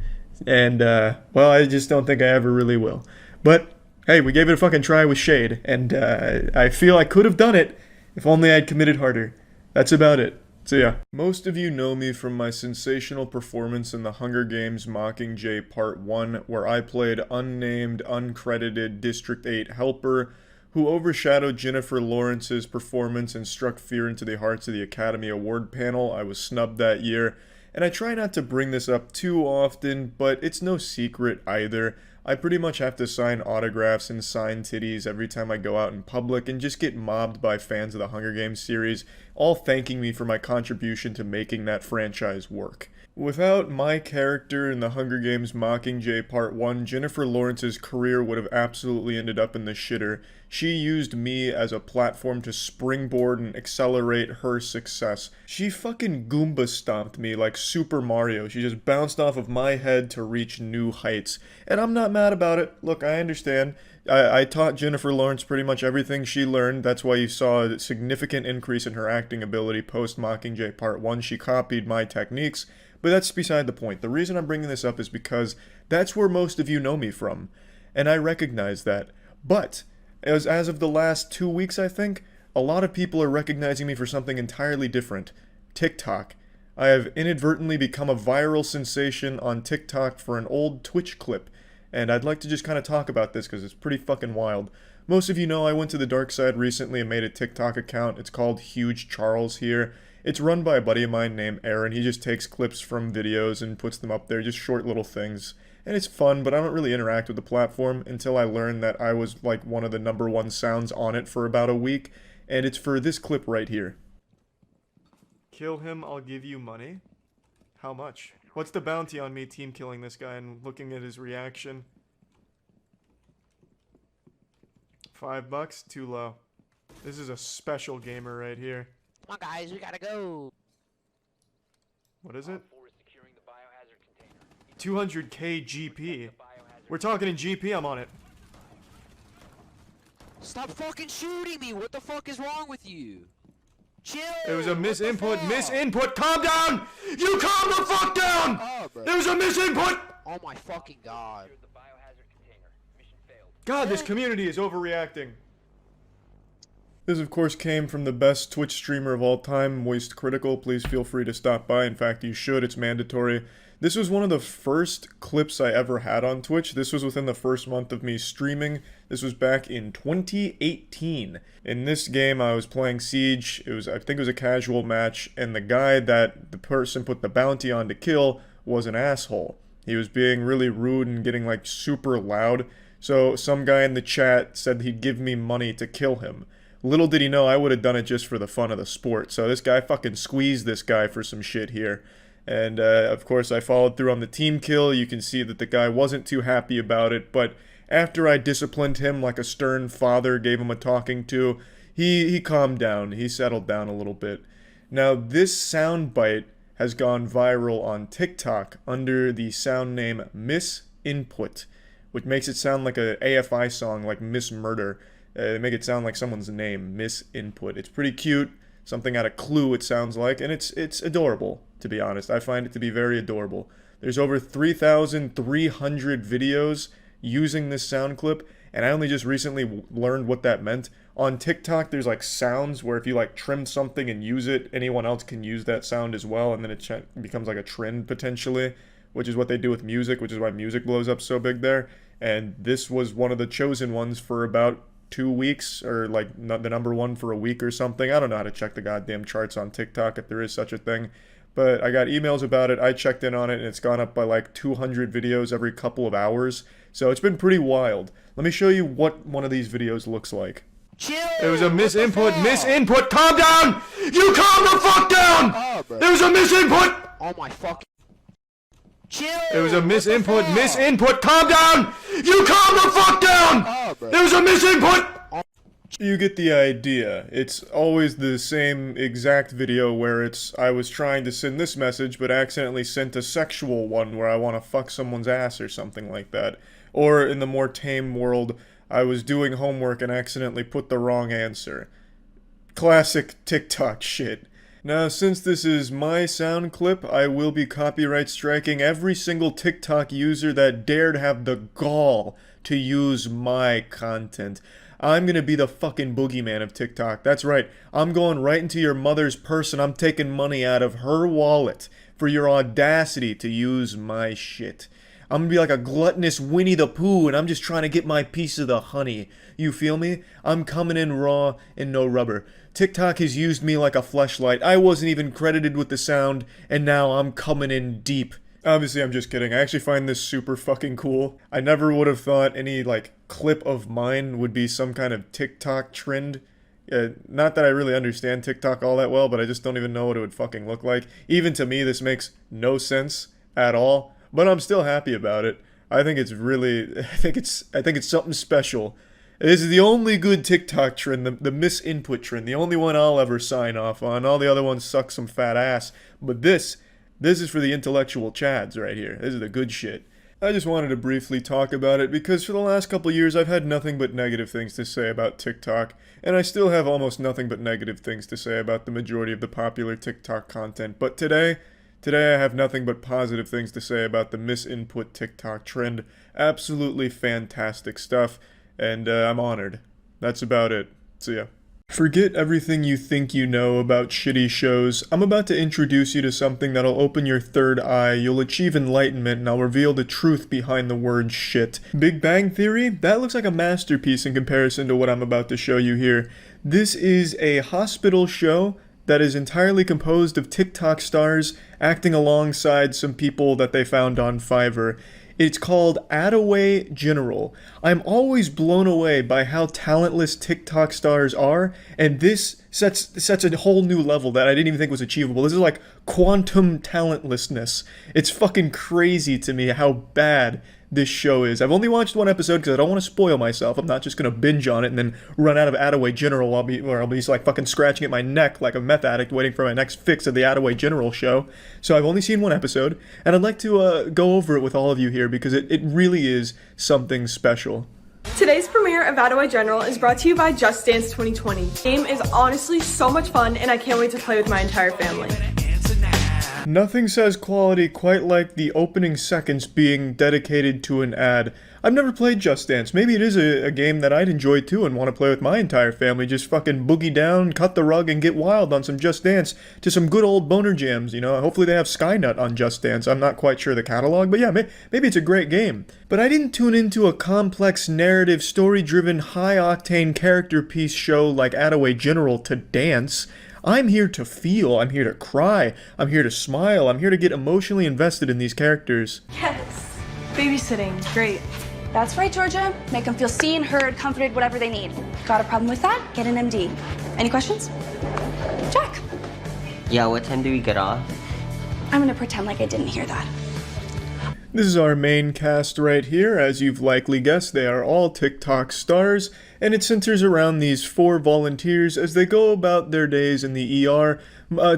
And, well, I just don't think I ever really will. But, hey, we gave it a fucking try with Shade, and I feel I could have done it if only I'd committed harder. That's about it. So yeah. Most of you know me from my sensational performance in the Hunger Games Mockingjay Part 1, where I played unnamed, uncredited District 8 helper, who overshadowed Jennifer Lawrence's performance and struck fear into the hearts of the Academy Award panel. I was snubbed that year, and I try not to bring this up too often, but it's no secret either. I pretty much have to sign autographs and sign titties every time I go out in public and just get mobbed by fans of the Hunger Games series, all thanking me for my contribution to making that franchise work. Without my character in the Hunger Games Mockingjay Part 1, Jennifer Lawrence's career would have absolutely ended up in the shitter. She used me as a platform to springboard and accelerate her success. She fucking Goomba stomped me like Super Mario. She just bounced off of my head to reach new heights. And I'm not mad about it. Look, I understand. I taught Jennifer Lawrence pretty much everything she learned. That's why you saw a significant increase in her acting ability post Mockingjay Part 1. She copied my techniques. But that's beside the point. The reason I'm bringing this up is because that's where most of you know me from. And I recognize that. But as of the last 2 weeks, I think, a lot of people are recognizing me for something entirely different. TikTok. I have inadvertently become a viral sensation on TikTok for an old Twitch clip. And I'd like to just kind of talk about this because it's pretty fucking wild. Most of you know I went to the dark side recently and made a TikTok account. It's called Huge Charles here. It's run by a buddy of mine named Aaron. He just takes clips from videos and puts them up there, just short little things. And it's fun, but I don't really interact with the platform until I learned that I was like one of the #1 sounds on it for about a week. And it's for this clip right here. Kill him, I'll give you money. How much? What's the bounty on me team killing this guy and looking at his reaction? $5? Too low. This is a special gamer right here. Come on, guys, we gotta go. What is it? 200k GP. We're talking in GP, I'm on it. Stop fucking shooting me! What the fuck is wrong with you? Chill! It was a misinput, calm down! You calm the fuck down! There was a misinput! Oh my fucking god. God, this community is overreacting. This, of course, came from the best Twitch streamer of all time, Moist Critical. Please feel free to stop by. In fact, you should. It's mandatory. This was one of the first clips I ever had on Twitch. This was within the first month of me streaming. This was back in 2018. In this game, I was playing Siege. I think it was a casual match, and the guy that the person put the bounty on to kill was an asshole. He was being really rude and getting, like, super loud. So some guy in the chat said he'd give me money to kill him. Little did he know I would have done it just for the fun of the sport. So this guy fucking squeezed this guy for some shit here. And, of course, I followed through on the team kill. You can see that the guy wasn't too happy about it. But after I disciplined him like a stern father, gave him a talking to, he calmed down. He settled down a little bit. Now, this soundbite has gone viral on TikTok under the sound name Misinput, which makes it sound like a AFI song like Miss Murder. They make it sound like someone's name, Misinput. It's pretty cute, something out of Clue it sounds like, and it's adorable, to be honest. I find it to be very adorable. There's over 3,300 videos using this sound clip, and I only just recently learned what that meant. On TikTok, there's like sounds where if you like trim something and use it, anyone else can use that sound as well, and then it becomes like a trend potentially, which is what they do with music, which is why music blows up so big there. And this was one of the chosen ones for about 2 weeks, or like the number one for a week or something. I don't know how to check the goddamn charts on TikTok if there is such a thing. But I got emails about it, I checked in on it, and it's gone up by like 200 videos every couple of hours. So it's been pretty wild. Let me show you what one of these videos looks like. Chill! There was a misinput, calm down! You calm the fuck down! There was a misinput! Oh my fucking... Chill! There was a misinput, calm down! You calm the fuck down! There was a misinput! You get the idea. It's always the same exact video where I was trying to send this message but accidentally sent a sexual one where I want to fuck someone's ass or something like that. Or in the more tame world, I was doing homework and accidentally put the wrong answer. Classic TikTok shit. Now, since this is my sound clip, I will be copyright striking every single TikTok user that dared have the gall to use my content. I'm gonna be the fucking boogeyman of TikTok. That's right. I'm going right into your mother's purse and I'm taking money out of her wallet for your audacity to use my shit. I'm gonna be like a gluttonous Winnie the Pooh and I'm just trying to get my piece of the honey. You feel me? I'm coming in raw and no rubber. TikTok has used me like a fleshlight. I wasn't even credited with the sound and now I'm coming in deep. Obviously, I'm just kidding. I actually find this super fucking cool. I never would have thought any, like, clip of mine would be some kind of TikTok trend. Not that I really understand TikTok all that well, but I just don't even know what it would fucking look like. Even to me, this makes no sense at all. But I'm still happy about it. I think it's really... I think it's something special. This is the only good TikTok trend, the misinput trend. The only one I'll ever sign off on. All the other ones suck some fat ass. But this is for the intellectual chads right here. This is the good shit. I just wanted to briefly talk about it because for the last couple years I've had nothing but negative things to say about TikTok, and I still have almost nothing but negative things to say about the majority of the popular TikTok content. But today I have nothing but positive things to say about the misinput TikTok trend. Absolutely fantastic stuff, and I'm honored. That's about it. See ya. Forget everything you think you know about shitty shows. I'm about to introduce you to something that'll open your third eye, you'll achieve enlightenment, and I'll reveal the truth behind the word shit. Big Bang Theory? That looks like a masterpiece in comparison to what I'm about to show you here. This is a hospital show that is entirely composed of TikTok stars acting alongside some people that they found on Fiverr. It's called Attaway General. I'm always blown away by how talentless TikTok stars are, and this sets a whole new level that I didn't even think was achievable. This is like quantum talentlessness. It's fucking crazy to me how bad this show is. I've only watched one episode because I don't want to spoil myself. I'm not just gonna binge on it and then run out of Attaway General while I'll be like fucking scratching at my neck like a meth addict waiting for my next fix of the Attaway General show. So I've only seen one episode, and I'd like to go over it with all of you here because it really is something special. Today's premiere of Attaway General is brought to you by Just Dance 2020. The game is honestly so much fun, and I can't wait to play with my entire family. Nothing says quality quite like the opening seconds being dedicated to an ad. I've never played Just Dance. Maybe it is a game that I'd enjoy too and want to play with my entire family. Just fucking boogie down, cut the rug, and get wild on some Just Dance to some good old boner jams, you know? Hopefully they have Skynut on Just Dance. I'm not quite sure the catalog, but yeah, maybe it's a great game. But I didn't tune into a complex narrative, story-driven, high-octane character piece show like Attaway General to dance. I'm here to feel, I'm here to cry, I'm here to smile, I'm here to get emotionally invested in these characters. Yes. Babysitting. Great. That's right, Georgia. Make them feel seen, heard, comforted, whatever they need. Got a problem with that? Get an MD. Any questions? Jack. Yeah, what time do we get off? I'm gonna pretend like I didn't hear that. This is our main cast right here. As you've likely guessed, they are all TikTok stars, and it centers around these 4 volunteers as they go about their days in the ER.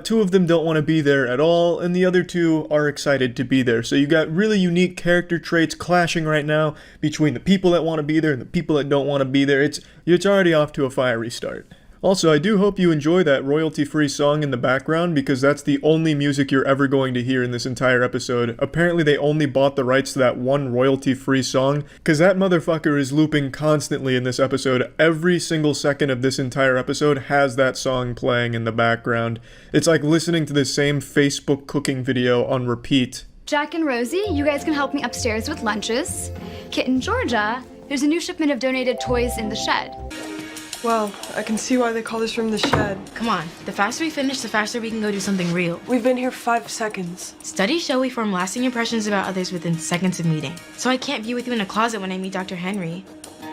2 of them don't want to be there at all, and the other 2 are excited to be there. So you got really unique character traits clashing right now between the people that want to be there and the people that don't want to be there. It's already off to a fiery start. Also, I do hope you enjoy that royalty-free song in the background because that's the only music you're ever going to hear in this entire episode. Apparently they only bought the rights to that one royalty-free song because that motherfucker is looping constantly in this episode. Every single second of this entire episode has that song playing in the background. It's like listening to the same Facebook cooking video on repeat. Jack and Rosie, you guys can help me upstairs with lunches. Kit and Georgia, there's a new shipment of donated toys in the shed. Well, I can see why they call this room the shed. Come on, the faster we finish, the faster we can go do something real. We've been here 5 seconds. Studies show we form lasting impressions about others within seconds of meeting. So I can't be with you in a closet when I meet Dr. Henry.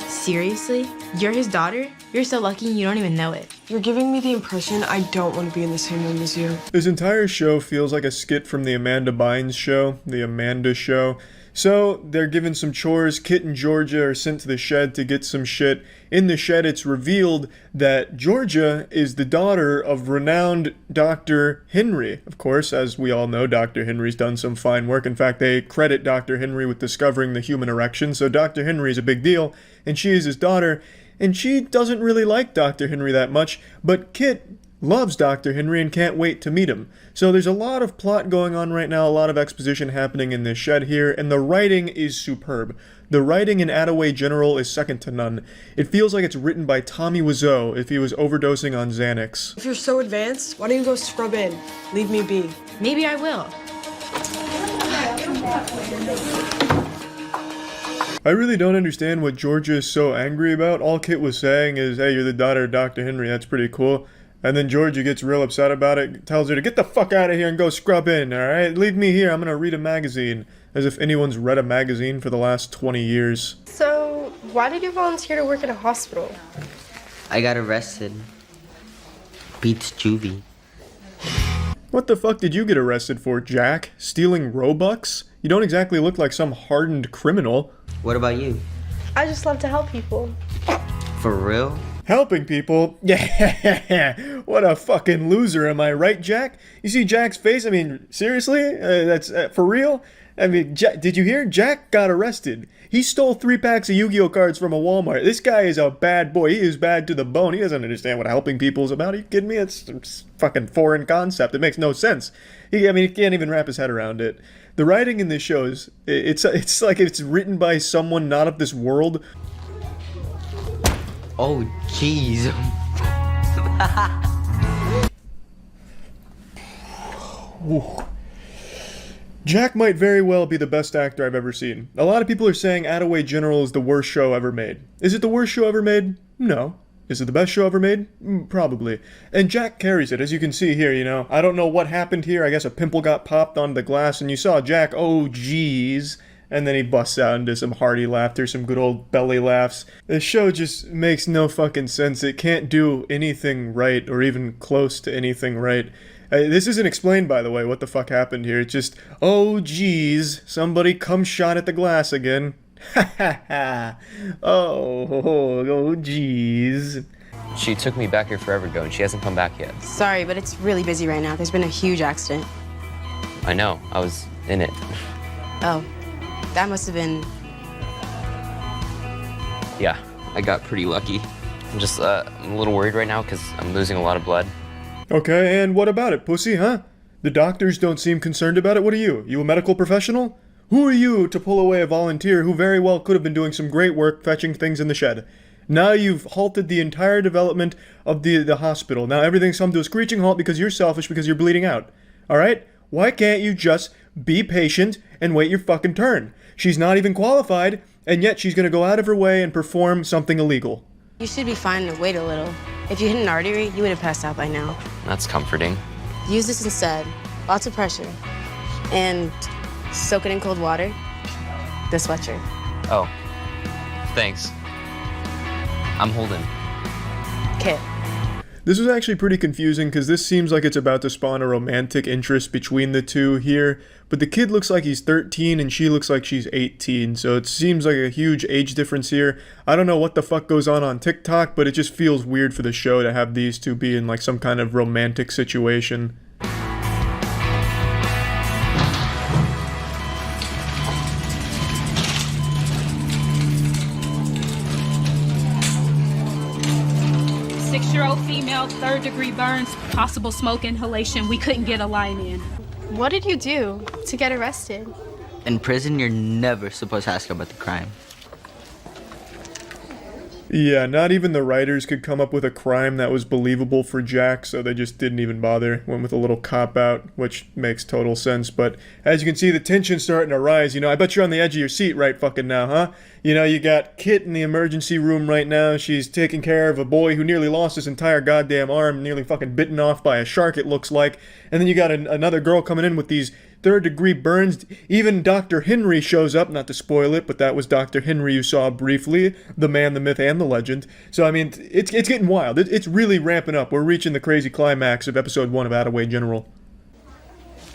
Seriously? You're his daughter? You're so lucky you don't even know it. You're giving me the impression I don't want to be in the same room as you. This entire show feels like a skit from the Amanda Bynes show, the Amanda Show. So, they're given some chores. Kit and Georgia are sent to the shed to get some shit. In the shed, it's revealed that Georgia is the daughter of renowned Dr. Henry. Of course, as we all know, Dr. Henry's done some fine work. In fact, they credit Dr. Henry with discovering the human erection, so Dr. Henry is a big deal, and she is his daughter, and she doesn't really like Dr. Henry that much, but Kit loves Dr. Henry and can't wait to meet him. So there's a lot of plot going on right now, a lot of exposition happening in this shed here, and the writing is superb. The writing in Attaway General is second to none. It feels like it's written by Tommy Wiseau if he was overdosing on Xanax. If you're so advanced, why don't you go scrub in? Leave me be. Maybe I will. I really don't understand what Georgia is so angry about. All Kit was saying is, hey, you're the daughter of Dr. Henry, that's pretty cool. And then Georgia gets real upset about it, tells her to get the fuck out of here and go scrub in, alright? Leave me here, I'm gonna read a magazine. As if anyone's read a magazine for the last 20 years. So, why did you volunteer to work at a hospital? I got arrested. Beats juvie. What the fuck did you get arrested for, Jack? Stealing Robux? You don't exactly look like some hardened criminal. What about you? I just love to help people. For real? Helping people? Yeah, what a fucking loser, am I right, Jack? You see Jack's face? I mean, seriously? That's for real? I mean, did you hear? Jack got arrested. He stole 3 packs of Yu-Gi-Oh cards from a Walmart. This guy is a bad boy. He is bad to the bone. He doesn't understand what helping people is about. Are you kidding me? It's fucking foreign concept. It makes no sense. He can't even wrap his head around it. The writing in this show is, it's like it's written by someone not of this world. Oh, jeez. Jack might very well be the best actor I've ever seen. A lot of people are saying Attaway General is the worst show ever made. Is it the worst show ever made? No. Is it the best show ever made? Probably. And Jack carries it, as you can see here, you know. I don't know what happened here. I guess a pimple got popped onto the glass, and you saw Jack, oh geez, And then he busts out into some hearty laughter, some good old belly laughs. The show just makes no fucking sense. It can't do anything right, or even close to anything right. This isn't explained, by the way, what the fuck happened here. It's just, oh geez, somebody come shot at the glass again. Ha ha ha. Oh geez. She took me back here forever ago, and she hasn't come back yet. Sorry, but it's really busy right now. There's been a huge accident. I know. I was in it. Oh, that must have been... Yeah, I got pretty lucky. I'm just, I'm a little worried right now because I'm losing a lot of blood. Okay, and what about it, pussy, huh? The doctors don't seem concerned about it. What are you? You a medical professional? Who are you to pull away a volunteer who very well could have been doing some great work fetching things in the shed? Now you've halted the entire development of the hospital. Now everything's come to a screeching halt because you're selfish, because you're bleeding out. Alright? Why can't you just be patient and wait your fucking turn? She's not even qualified, and yet she's gonna go out of her way and perform something illegal. You should be fine to wait a little. If you hit an artery, you would have passed out by now. That's comforting. Use this instead. Lots of pressure. And soak it in cold water. The sweatshirt. Oh, thanks. I'm holding. Okay. This was actually pretty confusing because this seems like it's about to spawn a romantic interest between the two here, but the kid looks like he's 13 and she looks like she's 18, so it seems like a huge age difference here. I don't know what the fuck goes on TikTok, but it just feels weird for the show to have these two be in like some kind of romantic situation. Six-year-old female, 3rd-degree burns, possible smoke inhalation. We couldn't get a line in. What did you do to get arrested? In prison, you're never supposed to ask about the crime. Yeah, not even the writers could come up with a crime that was believable for Jack, so they just didn't even bother. Went with a little cop-out, which makes total sense, but as you can see, the tension's starting to rise. You know, I bet you're on the edge of your seat right fucking now, huh? You know, you got Kit in the emergency room right now. She's taking care of a boy who nearly lost his entire goddamn arm, nearly fucking bitten off by a shark, it looks like. And then you got another girl coming in with these 3rd-degree burns. Even Dr. Henry shows up, not to spoil it, but that was Dr. Henry you saw briefly, the man, the myth, and the legend. So, I mean, it's getting wild. It's really ramping up. We're reaching the crazy climax of episode 1 of Attaway General.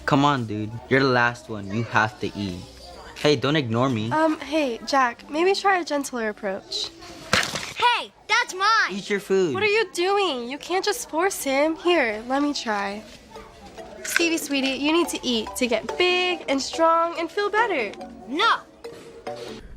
Come on, dude. You're the last one. You have to eat. Hey, don't ignore me. Hey, Jack, maybe try a gentler approach. Hey, that's mine! Eat your food. What are you doing? You can't just force him. Here, let me try. Stevie, sweetie, you need to eat to get big and strong and feel better. No!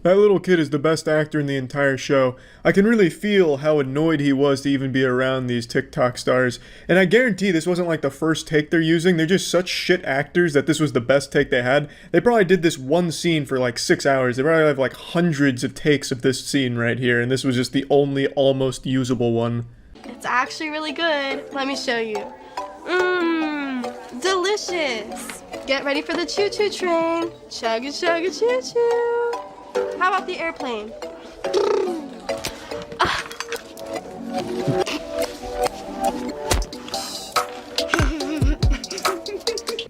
That little kid is the best actor in the entire show. I can really feel how annoyed he was to even be around these TikTok stars. And I guarantee this wasn't like the first take they're using. They're just such shit actors that this was the best take they had. They probably did this one scene for like 6 hours. They probably have like hundreds of takes of this scene right here. And this was just the only almost usable one. It's actually really good. Let me show you. Delicious. Get ready for the choo-choo train. Chugga, chugga, choo-choo. How about the airplane?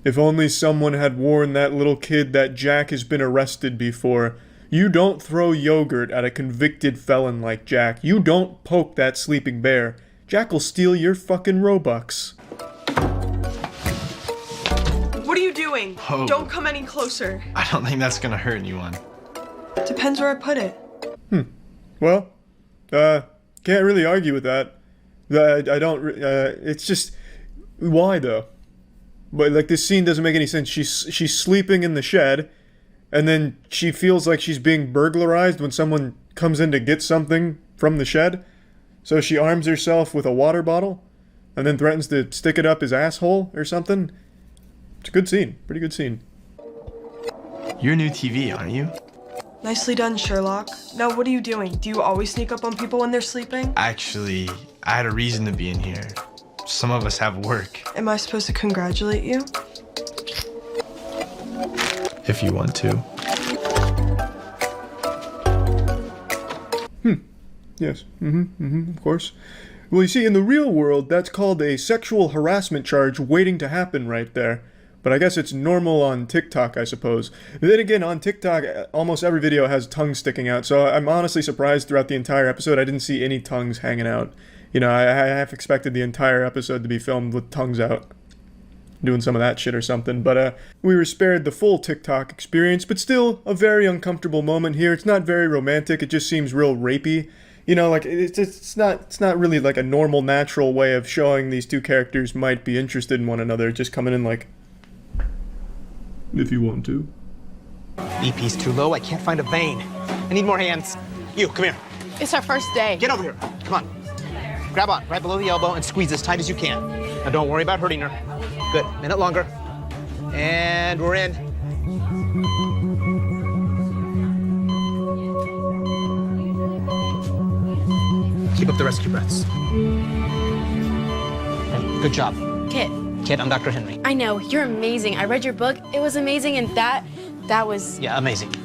If only someone had warned that little kid that Jack has been arrested before. You don't throw yogurt at a convicted felon like Jack. You don't poke that sleeping bear. Jack will steal your fucking Robux. What are you doing? Oh. Don't come any closer. I don't think that's gonna hurt anyone. Depends where I put it. Well, can't really argue with that. I don't, it's just, why though? But like this scene doesn't make any sense. She's sleeping in the shed, and then she feels like she's being burglarized when someone comes in to get something from the shed. So she arms herself with a water bottle, and then threatens to stick it up his asshole or something. It's a good scene. Pretty good scene. You're new TV, aren't you? Nicely done, Sherlock. Now, what are you doing? Do you always sneak up on people when they're sleeping? Actually, I had a reason to be in here. Some of us have work. Am I supposed to congratulate you? If you want to. Yes. Of course. Well, you see, in the real world, that's called a sexual harassment charge waiting to happen right there. But I guess it's normal on TikTok, I suppose. Then again, on TikTok, almost every video has tongue sticking out, so I'm honestly surprised throughout the entire episode I didn't see any tongues hanging out. You know, I half expected the entire episode to be filmed with tongues out. Doing some of that shit or something, but we were spared the full TikTok experience, but still a very uncomfortable moment here. It's not very romantic, it just seems real rapey. You know, like, it's not really like a normal, natural way of showing these two characters might be interested in one another, just coming in like, if you want to. BP's too low, I can't find a vein. I need more hands. You, come here. It's our first day. Get over here, come on. Grab on, right below the elbow and squeeze as tight as you can. Now don't worry about hurting her. Good, minute longer. And we're in. Keep up the rescue breaths. Good job. Kit. Kit, I'm Dr. Henry. I know, you're amazing. I read your book. It was amazing, and that was... Yeah, amazing.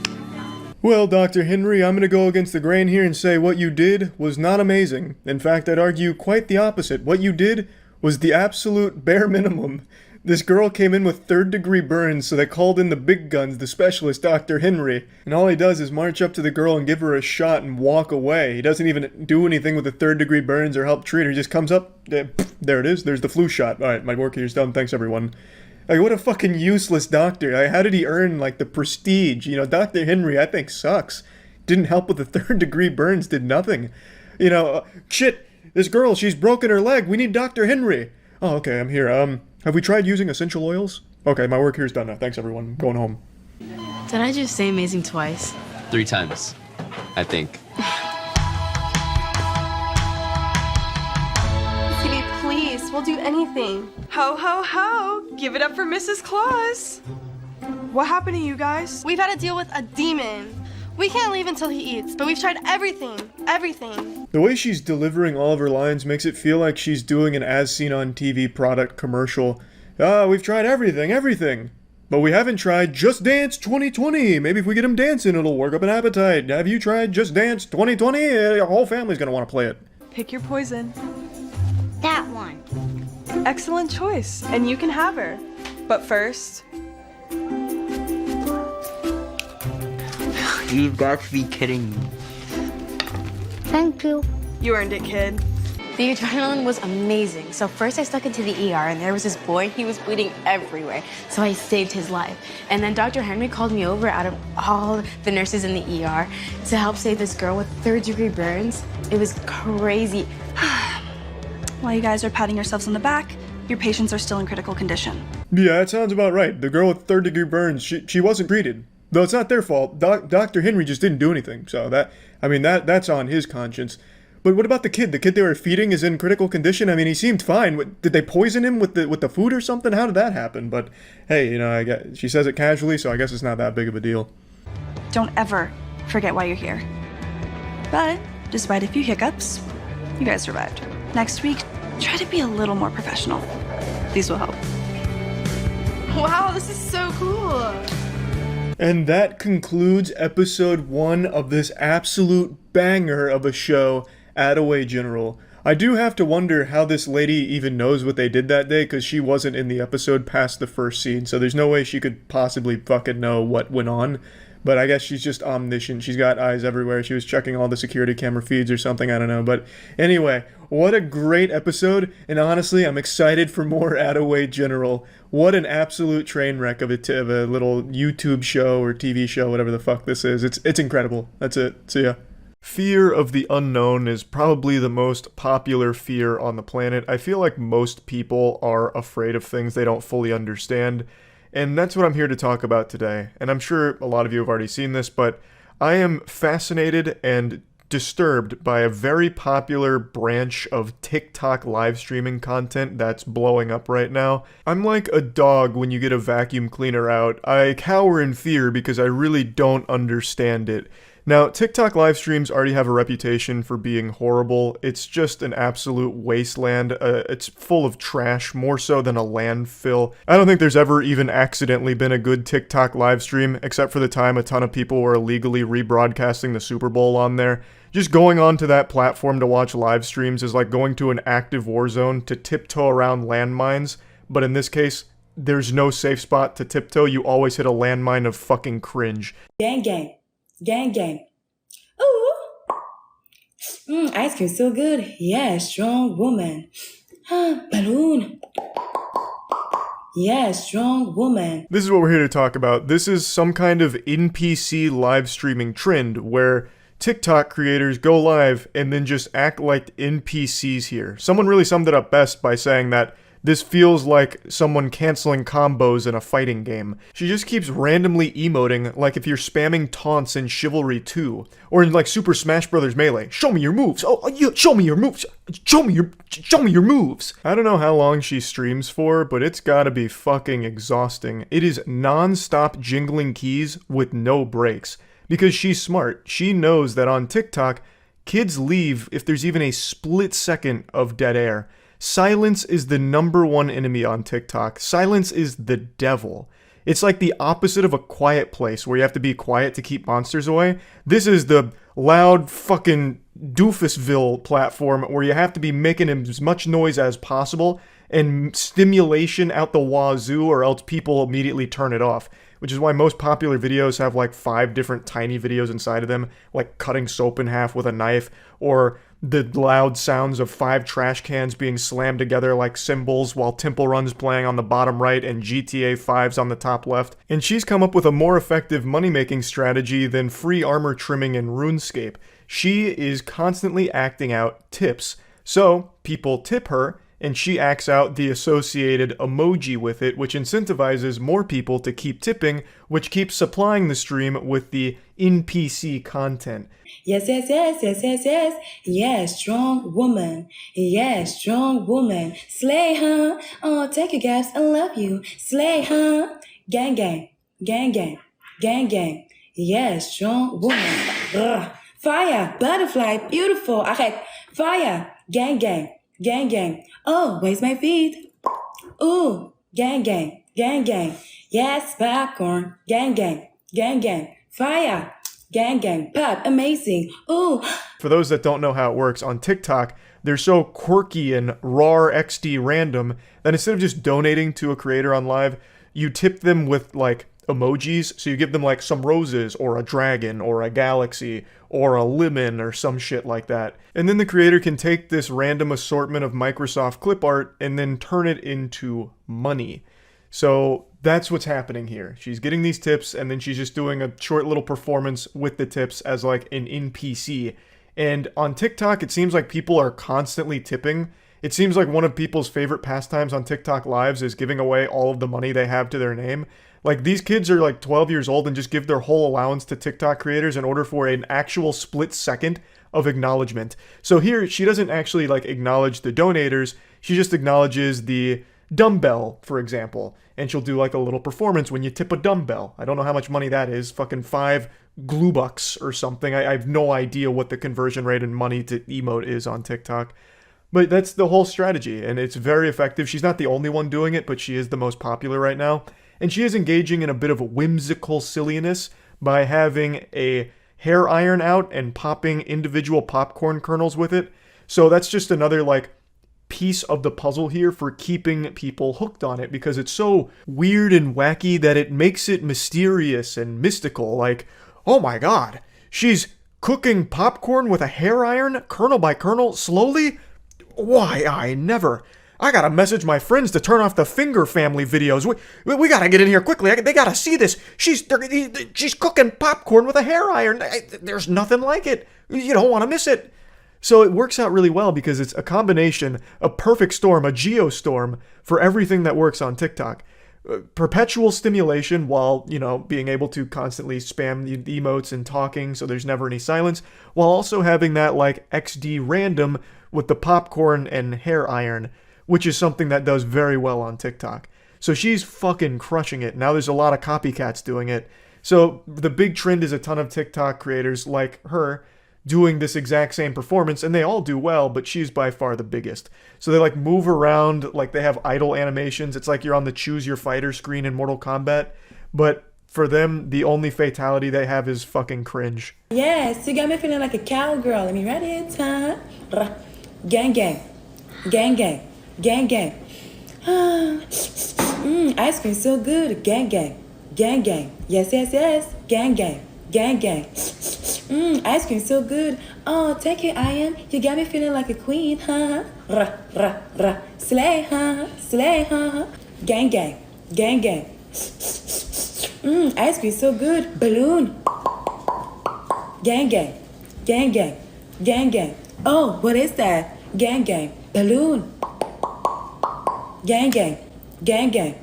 Well, Dr. Henry, I'm gonna go against the grain here and say what you did was not amazing. In fact, I'd argue quite the opposite. What you did was the absolute bare minimum. This girl came in with third-degree burns, so they called in the big guns, the specialist, Dr. Henry. And all he does is march up to the girl and give her a shot and walk away. He doesn't even do anything with the third-degree burns or help treat her. He just comes up, there it is, there's the flu shot. Alright, my work here's done, thanks everyone. Like, what a fucking useless doctor. Like, how did he earn, like, the prestige? You know, Dr. Henry, I think, sucks. Didn't help with the third-degree burns, did nothing. You know, shit, this girl, she's broken her leg. We need Dr. Henry. Oh, okay, I'm here. Have we tried using essential oils? Okay, my work here's done now. Thanks, everyone. I'm going home. Did I just say amazing twice? 3 times, I think. Stevie, please, we'll do anything. Ho, ho, ho! Give it up for Mrs. Claus! What happened to you guys? We've had to deal with a demon. We can't leave until he eats, but we've tried everything. Everything. The way she's delivering all of her lines makes it feel like she's doing an as-seen-on-TV product commercial. We've tried everything. But we haven't tried Just Dance 2020. Maybe if we get them dancing, it'll work up an appetite. Have you tried Just Dance 2020? Your whole family's gonna want to play it. Pick your poison. That one. Excellent choice, and you can have her. But first... You've got to be kidding me. Thank you. You earned it, kid. The adrenaline was amazing. So first I stuck into the ER, and there was this boy. He was bleeding everywhere. So I saved his life. And then Dr. Henry called me over out of all the nurses in the ER to help save this girl with third-degree burns. It was crazy. While you guys are patting yourselves on the back, your patients are still in critical condition. Yeah, that sounds about right. The girl with third-degree burns, she wasn't treated. Though it's not their fault. Dr. Henry just didn't do anything. So that's on his conscience. But what about the kid? The kid they were feeding is in critical condition. I mean, he seemed fine. Did they poison him with the food or something? How did that happen? But hey, you know, she says it casually, so I guess it's not that big of a deal. Don't ever forget why you're here. But despite a few hiccups, you guys survived. Next week, try to be a little more professional. These will help. Wow, this is so cool. And that concludes episode 1 of this absolute banger of a show, Attaway General. I do have to wonder how this lady even knows what they did that day, because she wasn't in the episode past the first scene, so there's no way she could possibly fucking know what went on. But I guess she's just omniscient. She's got eyes everywhere. She was checking all the security camera feeds or something, I don't know. But anyway, what a great episode, and honestly, I'm excited for more Attaway General. What an absolute train wreck of a little YouTube show or TV show, whatever the fuck this is. It's incredible. That's it. See ya. Fear of the unknown is probably the most popular fear on the planet. I feel like most people are afraid of things they don't fully understand. And that's what I'm here to talk about today. And I'm sure a lot of you have already seen this, but I am fascinated and disturbed by a very popular branch of TikTok live streaming content that's blowing up right now. I'm like a dog when you get a vacuum cleaner out. I cower in fear because I really don't understand it. Now, TikTok live streams already have a reputation for being horrible. It's just an absolute wasteland. It's full of trash, more so than a landfill. I don't think there's ever even accidentally been a good TikTok live stream, except for the time a ton of people were illegally rebroadcasting the Super Bowl on there. Just going onto that platform to watch live streams is like going to an active war zone to tiptoe around landmines, but in this case, there's no safe spot to tiptoe. You always hit a landmine of fucking cringe. Gang gang. Gang gang. Ooh. Ice cream so good. Yeah, strong woman. Balloon. Yeah, strong woman. This is what we're here to talk about. This is some kind of NPC live streaming trend where TikTok creators go live and then just act like NPCs here. Someone really summed it up best by saying that this feels like someone canceling combos in a fighting game. She just keeps randomly emoting like if you're spamming taunts in Chivalry 2 or in like Super Smash Bros. Melee. Show me your moves. Oh, show me your moves. Show me your moves. I don't know how long she streams for, but it's gotta be fucking exhausting. It is non-stop jingling keys with no breaks. Because she's smart. She knows that on TikTok, kids leave if there's even a split second of dead air. Silence is the #1 enemy on TikTok. Silence is the devil. It's like the opposite of a quiet place where you have to be quiet to keep monsters away. This is the loud fucking doofusville platform where you have to be making as much noise as possible and stimulation out the wazoo or else people immediately turn it off. Which is why most popular videos have like 5 different tiny videos inside of them, like cutting soap in half with a knife, or the loud sounds of 5 trash cans being slammed together like cymbals while Temple Run's playing on the bottom right and GTA 5's on the top left. And she's come up with a more effective money-making strategy than free armor trimming in RuneScape. She is constantly acting out tips. So, people tip her, and she acts out the associated emoji with it, which incentivizes more people to keep tipping, which keeps supplying the stream with the NPC content. Yes, yes, yes, yes, yes, yes. Yeah, strong woman. Yeah, strong woman. Slay, huh? Oh, take your gaps, I love you. Slay, huh? Gang, gang. Gang, gang. Gang, gang. Yeah, strong woman. Ugh. Fire, butterfly, beautiful. Okay, fire. Gang, gang. Gang, gang. Oh, where's my feet? Ooh, gang, gang, gang, gang. Yes, popcorn. Gang, gang, gang, gang. Fire. Gang, gang. Pop, amazing. Ooh. For those that don't know how it works, on TikTok, they're so quirky and raw XD random that instead of just donating to a creator on live, you tip them with like emojis. So you give them like some roses or a dragon or a galaxy or a lemon or some shit like that. And then the creator can take this random assortment of Microsoft clip art and then turn it into money. So that's what's happening here. She's getting these tips and then she's just doing a short little performance with the tips as like an NPC. And on TikTok, it seems like people are constantly tipping. It seems like one of people's favorite pastimes on TikTok lives is giving away all of the money they have to their name. Like, these kids are like 12 years old and just give their whole allowance to TikTok creators in order for an actual split second of acknowledgement. So here, she doesn't actually like acknowledge the donators. She just acknowledges the dumbbell, for example. And she'll do like a little performance when you tip a dumbbell. I don't know how much money that is. Fucking 5 glue bucks or something. I have no idea what the conversion rate in money to emote is on TikTok. But that's the whole strategy, and it's very effective. She's not the only one doing it, but she is the most popular right now. And she is engaging in a bit of whimsical silliness by having a hair iron out and popping individual popcorn kernels with it. So that's just another, like, piece of the puzzle here for keeping people hooked on it, because it's so weird and wacky that it makes it mysterious and mystical. Like, oh my god, she's cooking popcorn with a hair iron, kernel by kernel, slowly? Why, I gotta message my friends to turn off the Finger Family videos. We gotta get in here quickly. They gotta see this. She's cooking popcorn with a hair iron. There's nothing like it. You don't want to miss it. So it works out really well because it's a combination, a perfect storm, a geostorm for everything that works on TikTok. Perpetual stimulation while, you know, being able to constantly spam the emotes and talking so there's never any silence, while also having that like XD random with the popcorn and hair iron, which is something that does very well on TikTok. So she's fucking crushing it. Now there's a lot of copycats doing it. So the big trend is a ton of TikTok creators like her doing this exact same performance, and they all do well, but she's by far the biggest. So they like move around, like they have idle animations. It's like you're on the Choose Your Fighter screen in Mortal Kombat, but for them, the only fatality they have is fucking cringe. Yes, you got me feeling like a cowgirl. Let me ready it, huh? Gang, gang. Gang, gang. Gang, gang. Ice cream so good. Gang gang. Gang gang. Yes, yes, yes. Gang gang. Gang gang. Ice cream so good. Oh, take it, I am. You got me feeling like a queen, huh? Rah, rah, rah. Slay, huh? Slay, huh? Gang gang. Gang gang. Ice cream so good. Balloon. Gang gang. Gang gang. Gang gang. Oh, what is that? Gang gang. Balloon. Gang gang. Gang gang.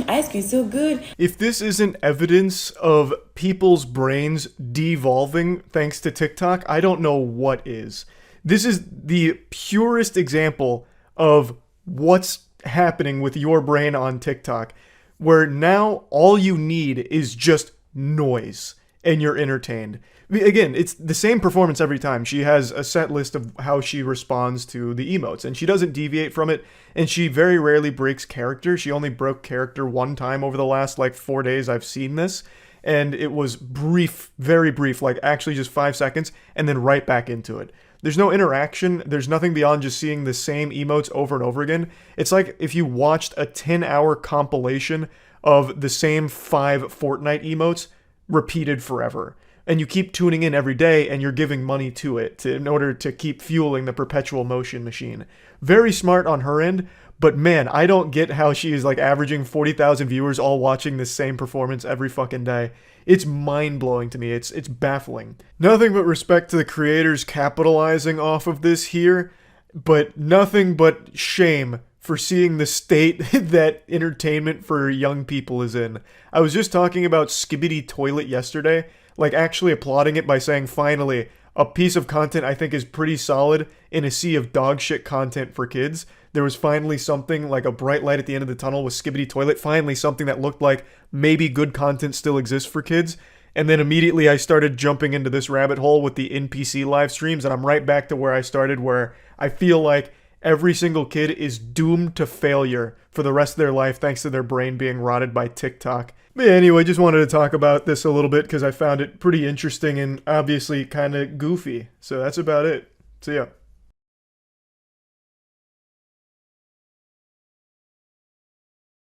Ice cream so good. If this isn't evidence of people's brains devolving thanks to TikTok, I don't know what is. This is the purest example of what's happening with your brain on TikTok, where now all you need is just noise and you're entertained. Again, it's the same performance every time. She has a set list of how she responds to the emotes, and she doesn't deviate from it, and she very rarely breaks character. She only broke character one time over the last, 4 days I've seen this, and it was brief, very brief, actually just 5 seconds, and then right back into it. There's no interaction. There's nothing beyond just seeing the same emotes over and over again. It's like if you watched a 10-hour compilation of the same 5 Fortnite emotes repeated forever. And you keep tuning in every day and you're giving money to it in order to keep fueling the perpetual motion machine. Very smart on her end, but man, I don't get how she is averaging 40,000 viewers all watching this same performance every fucking day. It's mind-blowing to me. It's baffling. Nothing but respect to the creators capitalizing off of this here, but nothing but shame for seeing the state that entertainment for young people is in. I was just talking about Skibbity Toilet yesterday, actually applauding it by saying, finally, a piece of content I think is pretty solid in a sea of dog shit content for kids. There was finally something like a bright light at the end of the tunnel with Skibbity Toilet, finally something that looked like maybe good content still exists for kids. And then immediately I started jumping into this rabbit hole with the NPC live streams, and I'm right back to where I started, where I feel like every single kid is doomed to failure for the rest of their life thanks to their brain being rotted by TikTok. But anyway, just wanted to talk about this a little bit because I found it pretty interesting and obviously kind of goofy. So that's about it. See ya.